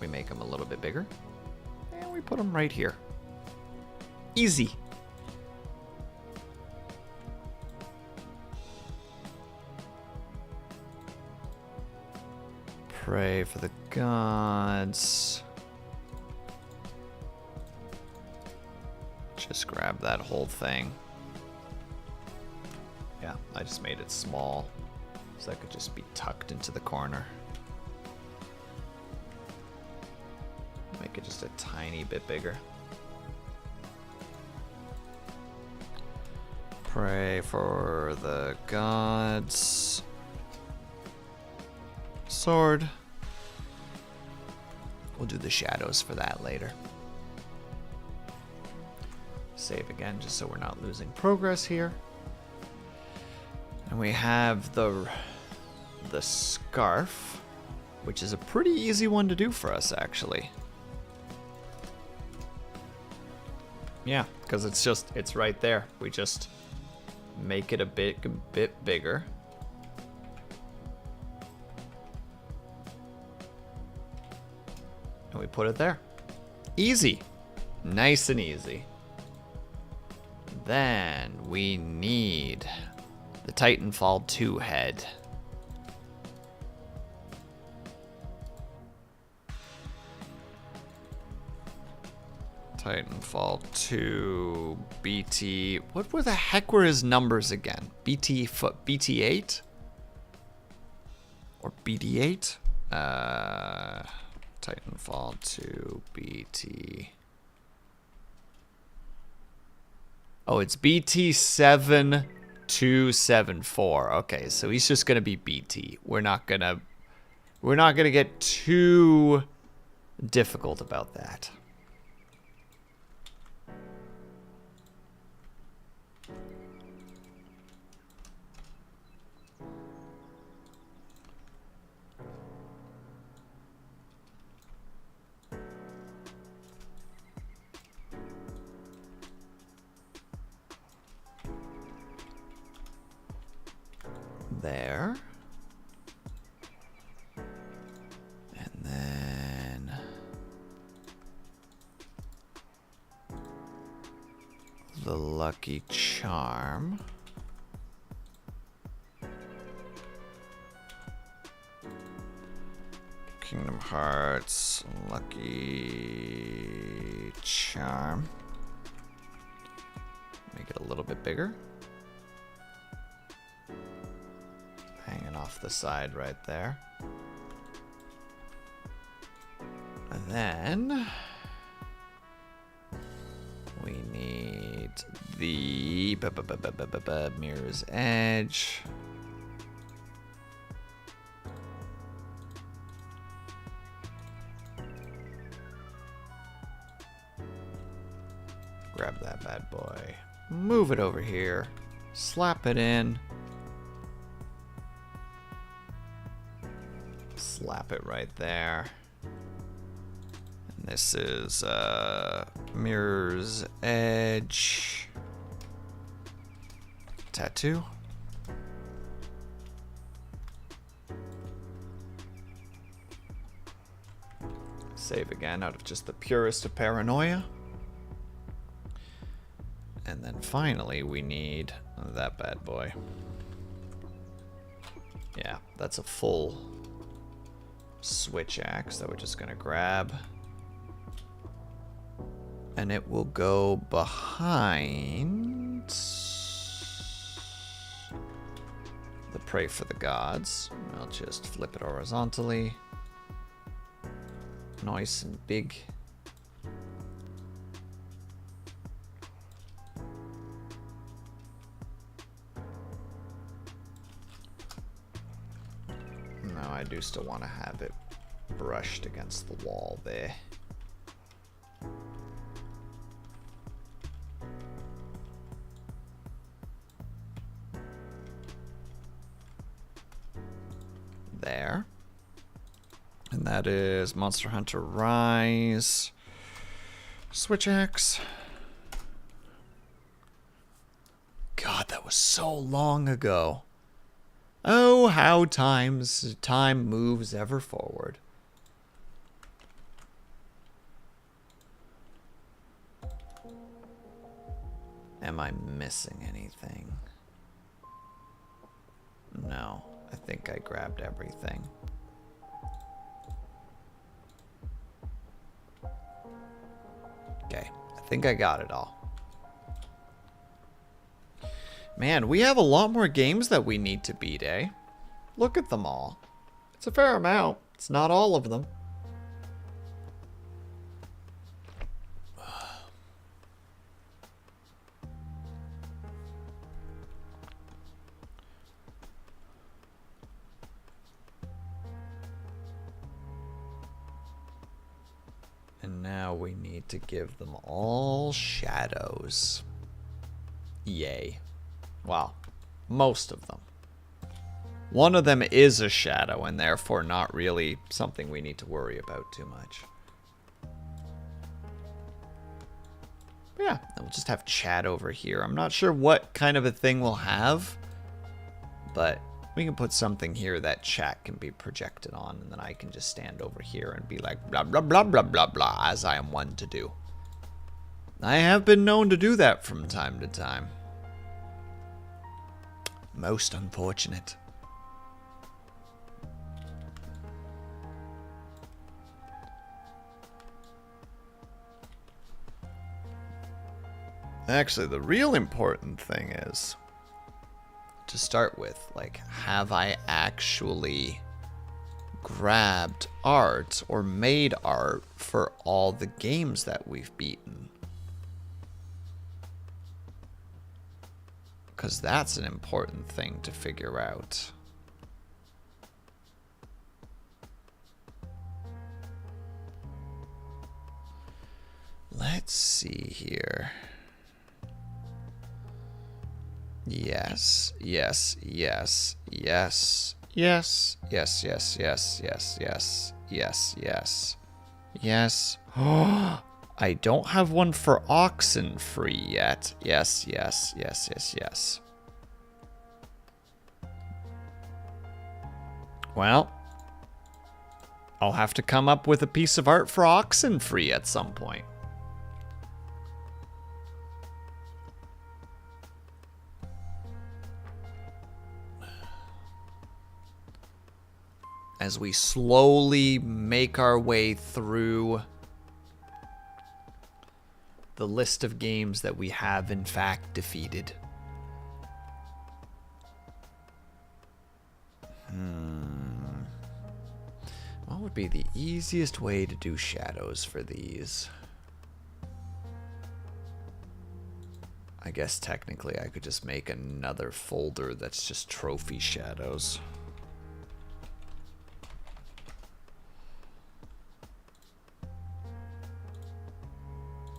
We make him a little bit bigger. And we put him right here. Easy. Pray for the gods. Just grab that whole thing. Yeah, I just made it small, so that could just be tucked into the corner. Make it just a tiny bit bigger. Pray for the gods. Sword. We'll do the shadows for that later. Save again just so we're not losing progress here. And we have the scarf, which is a pretty easy one to do for us actually. Yeah, because it's right there. We just make it a bit bigger. And we put it there. Easy. Nice and easy. Then we need the Titanfall 2 head. Titanfall 2, BT. What were the heck were his numbers again? BT8? Or BD8? Titanfall 2, BT. Oh, it's BT7274. Okay, so he's just gonna be BT. We're not gonna get too difficult about that. There. And then the Lucky Charm. Kingdom Hearts, Lucky Charm. Make it a little bit bigger. Hanging off the side right there. And then we need the Mirror's Edge. Grab that bad boy. Move it over here. Slap it in. Slap it right there. And this is Mirror's Edge tattoo. Save again out of just the purest of paranoia. And then finally we need that bad boy. Yeah, that's a full switch axe that we're just gonna grab, and it will go behind the Pray for the Gods. I'll just flip it horizontally, nice and big. I do still want to have it brushed against the wall there. There. And that is Monster Hunter Rise. Switch axe. God, that was so long ago. Oh, how time moves ever forward. Am I missing anything? No, I think I grabbed everything. Okay, I think I got it all. Man, we have a lot more games that we need to beat, eh? Look at them all. It's a fair amount. It's not all of them. And now we need to give them all shadows. Yay. Well, most of them. One of them is a shadow and therefore not really something we need to worry about too much. But yeah, we'll just have chat over here. I'm not sure what kind of a thing we'll have, but we can put something here that chat can be projected on, and then I can just stand over here and be like blah blah blah blah blah blah, as I am one to do. I have been known to do that from time to time. Most unfortunate. Actually, the real important thing is, to start with, like, have I actually grabbed art or made art for all the games that we've beaten? Because that's an important thing to figure out. Let's see here. Yes, yes, yes, yes, yes, yes, yes, yes, yes, yes, yes, yes, yes. Oh, I don't have one for Oxenfree yet. Yes, yes, yes, yes, yes. Well, I'll have to come up with a piece of art for Oxenfree at some point. As we slowly make our way through the list of games that we have in fact defeated. What would be the easiest way to do shadows for these? I guess technically I could just make another folder that's just trophy shadows.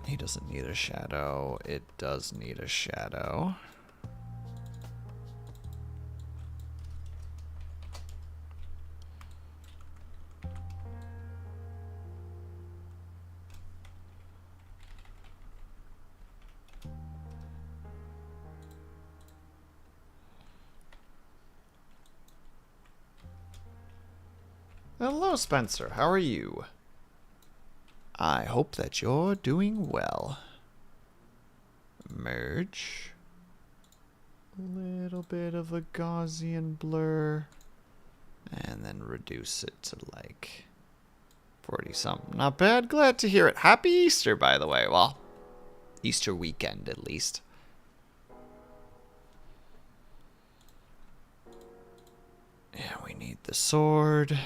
He doesn't need a shadow. It does need a shadow. Hello, Spencer. How are you? I hope that you're doing well. Merge. A little bit of a Gaussian blur. And then reduce it to like 40 something. Not bad. Glad to hear it. Happy Easter, by the way. Well, Easter weekend at least. Yeah, we need the sword.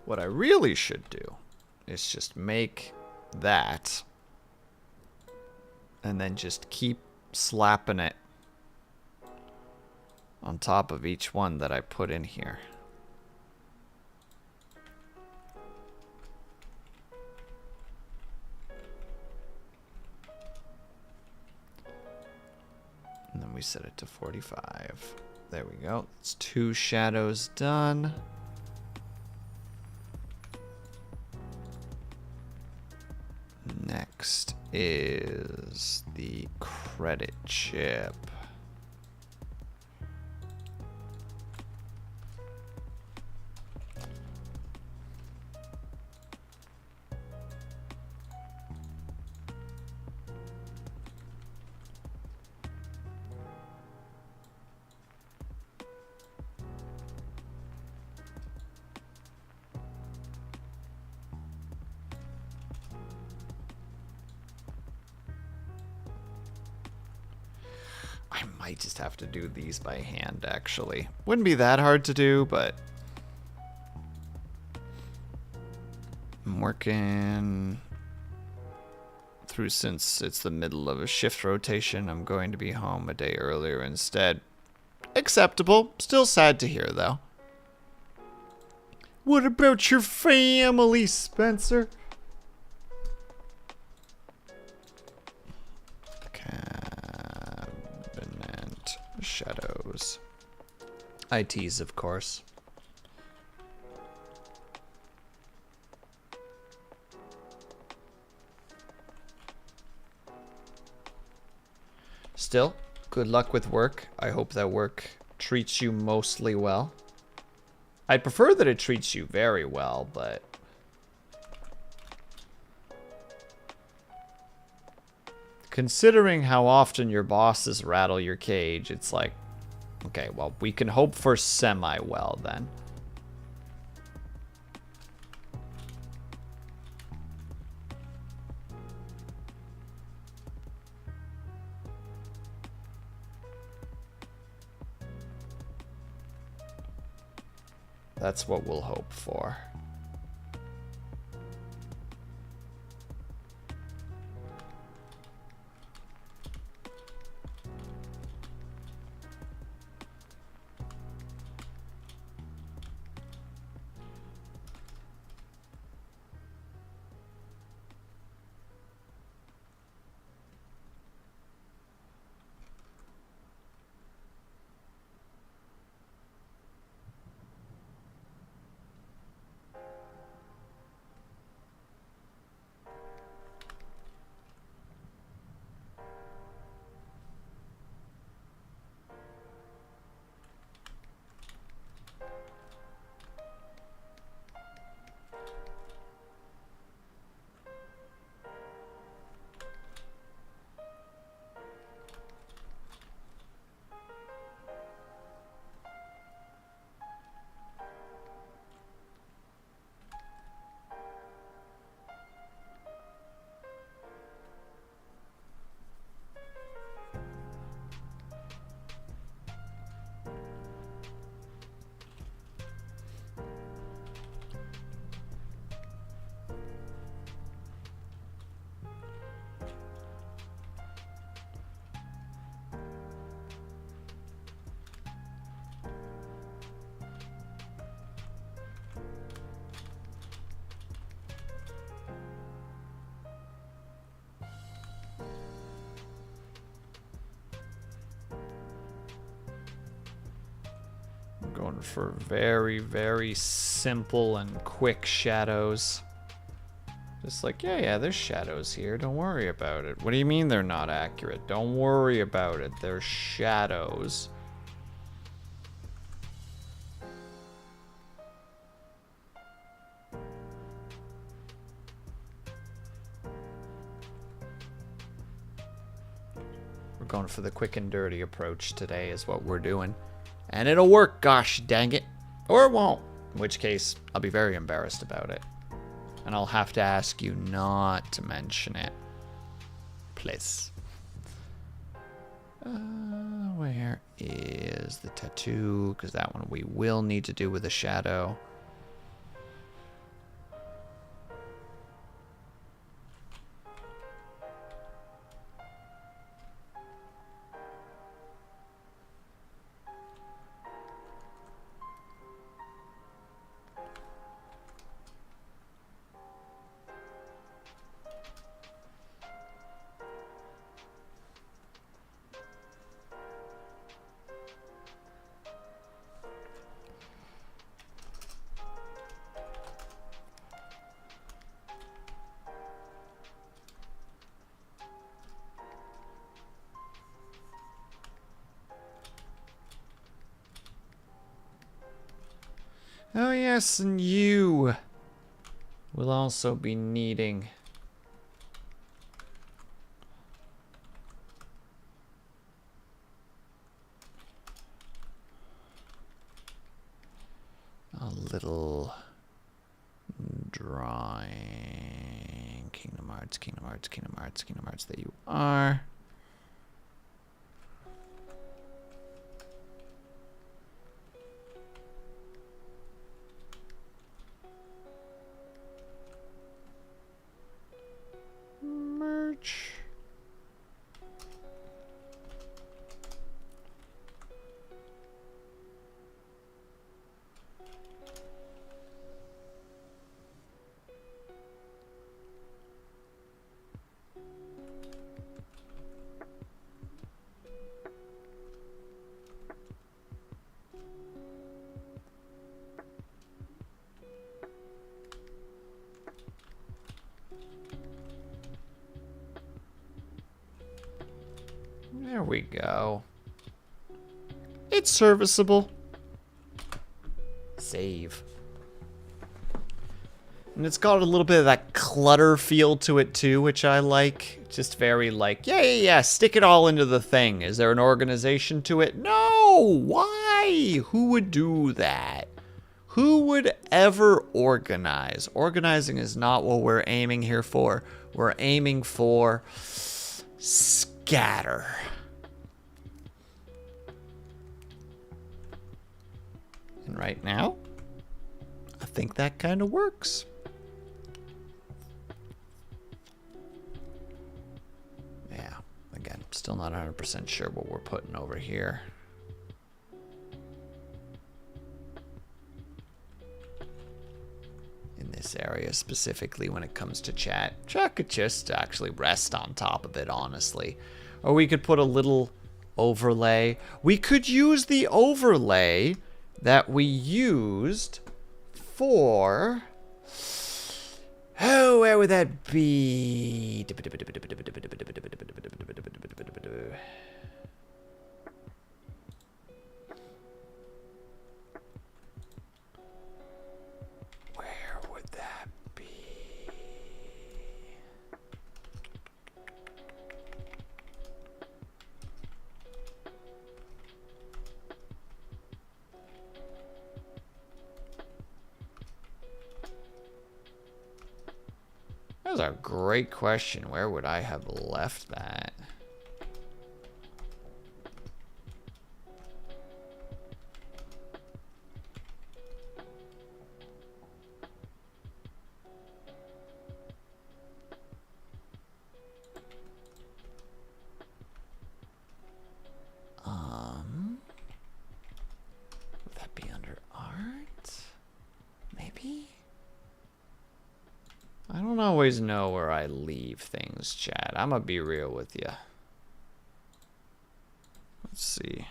What I really should do is just make that and then just keep slapping it on top of each one that I put in here. And then we set it to 45. There we go. It's 2 shadows done. Next is the credit chip. I might just have to do these by hand, actually. Wouldn't be that hard to do, but I'm working through, since it's the middle of a shift rotation, I'm going to be home a day earlier instead. Acceptable. Still sad to hear, though. What about your family, Spencer? Shadows. ITs, of course. Still, good luck with work. I hope that work treats you mostly well. I'd prefer that it treats you very well, but considering how often your bosses rattle your cage, it's like, Okay, well, we can hope for semi-well then. That's what we'll hope for. Going for very, very simple and quick shadows. Just like, yeah, there's shadows here. Don't worry about it. What do you mean they're not accurate? Don't worry about it. They're shadows. We're going for the quick and dirty approach today is what we're doing. And it'll work, gosh dang it. Or it won't. In which case, I'll be very embarrassed about it. And I'll have to ask you not to mention it. Please. Where is the tattoo? Because that one we will need to do with a shadow. Oh yes, and you will also be needing a little drawing. Kingdom Hearts, Kingdom Hearts, Kingdom Hearts, Kingdom Hearts that you are. Merch. There we go. It's serviceable. Save. And it's got a little bit of that clutter feel to it too, which I like. Just very like, yeah, stick it all into the thing. Is there an organization to it? No! Why? Who would do that? Who would ever organize? Organizing is not what we're aiming here for. We're aiming for scatter. And right now, I think that kind of works. Yeah, again, still not 100% sure what we're putting over here. In this area specifically when it comes to chat. Chat could just actually rest on top of it, honestly. Or we could put a little overlay. We could use the overlay that we used for... Oh, where would that be? Where would that be? That's a great question. Where would I have left that? Would that be under art? Maybe? I don't always know where I leave things, chat. I'm gonna be real with you. Let's see.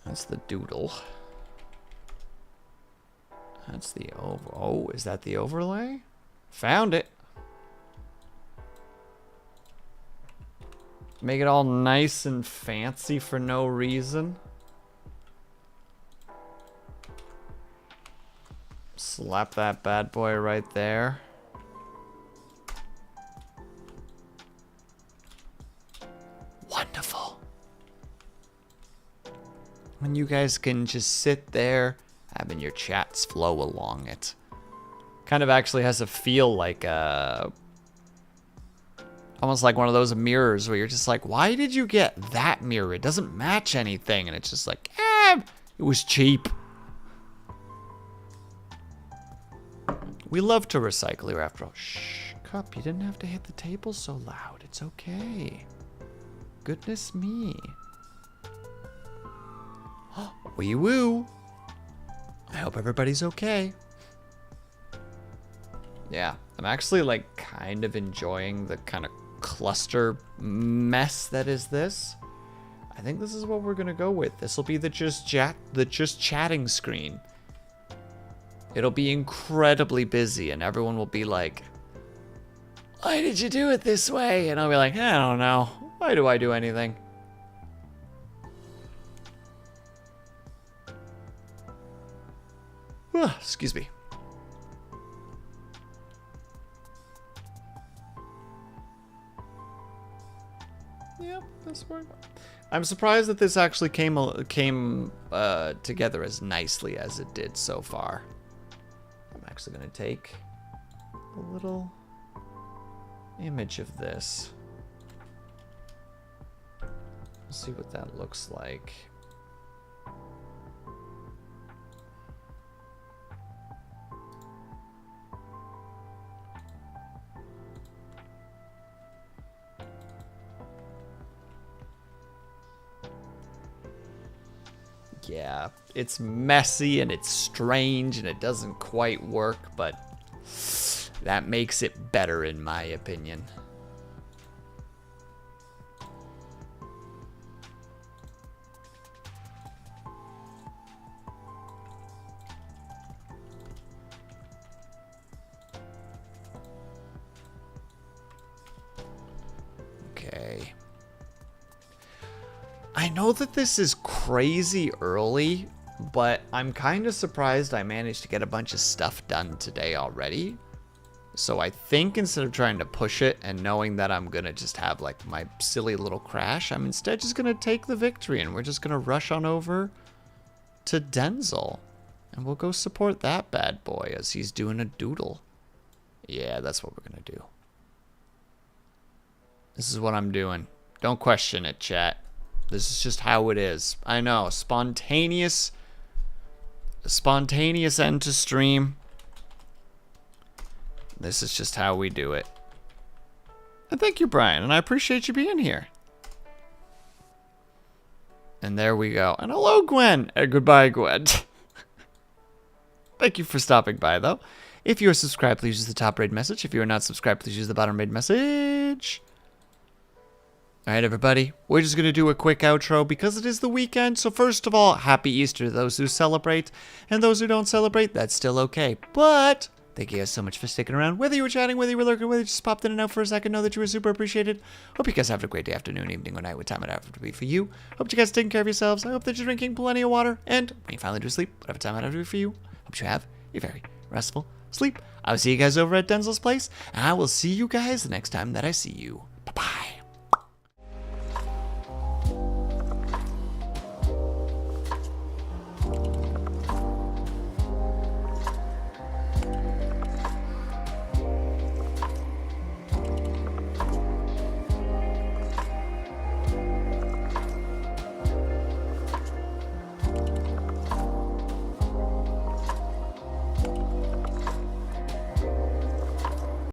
That's the doodle. That's the oh, is that the overlay? Found it. Make it all nice and fancy for no reason. Slap that bad boy right there. Wonderful. When you guys can just sit there, having your chats flow along it. Kind of actually has a feel like almost like one of those mirrors where you're just like, why did you get that mirror? It doesn't match anything. And it's just like, it was cheap. We love to recycle here after all. Shh, Cup, you didn't have to hit the table so loud. It's okay. Goodness me. Wee woo. I hope everybody's okay. Yeah, I'm actually like kind of enjoying the kind of cluster mess that is this. I think this is what we're gonna go with. This will be the just chatting screen. It'll be incredibly busy and everyone will be like, why did you do it this way? And I'll be like, I don't know. Why do I do anything? Excuse me. Yep, this worked. I'm surprised that this actually came together as nicely as it did so far. I'm actually going to take a little image of this. We'll see what that looks like. Yeah, it's messy and it's strange and it doesn't quite work, but that makes it better in my opinion. Okay. I know that this is crazy early, but I'm kind of surprised I managed to get a bunch of stuff done today already. So I think instead of trying to push it and knowing that I'm going to just have like my silly little crash, I'm instead just going to take the victory and we're just going to rush on over to Denzel. And we'll go support that bad boy as he's doing a doodle. Yeah, that's what we're going to do. This is what I'm doing. Don't question it, chat. This is just how it is. I know, spontaneous end to stream. This is just how we do it. And thank you, Brian, and I appreciate you being here. And there we go. And hello, Gwen. And goodbye, Gwen. Thank you for stopping by, though. If you are subscribed, please use the top rated message. If you are not subscribed, please use the bottom rated message. All right, everybody. We're just going to do a quick outro because it is the weekend. So first of all, happy Easter to those who celebrate. And those who don't celebrate, that's still okay. But thank you guys so much for sticking around. Whether you were chatting, whether you were lurking, whether you just popped in and out for a second, know that you were super appreciated. Hope you guys have a great day, afternoon, evening, or night, what time it have to be for you. Hope you guys are taking care of yourselves. I hope that you're drinking plenty of water. And when you finally do sleep, whatever time it have to be for you, hope you have a very restful sleep. I will see you guys over at Denzel's place. And I will see you guys the next time that I see you.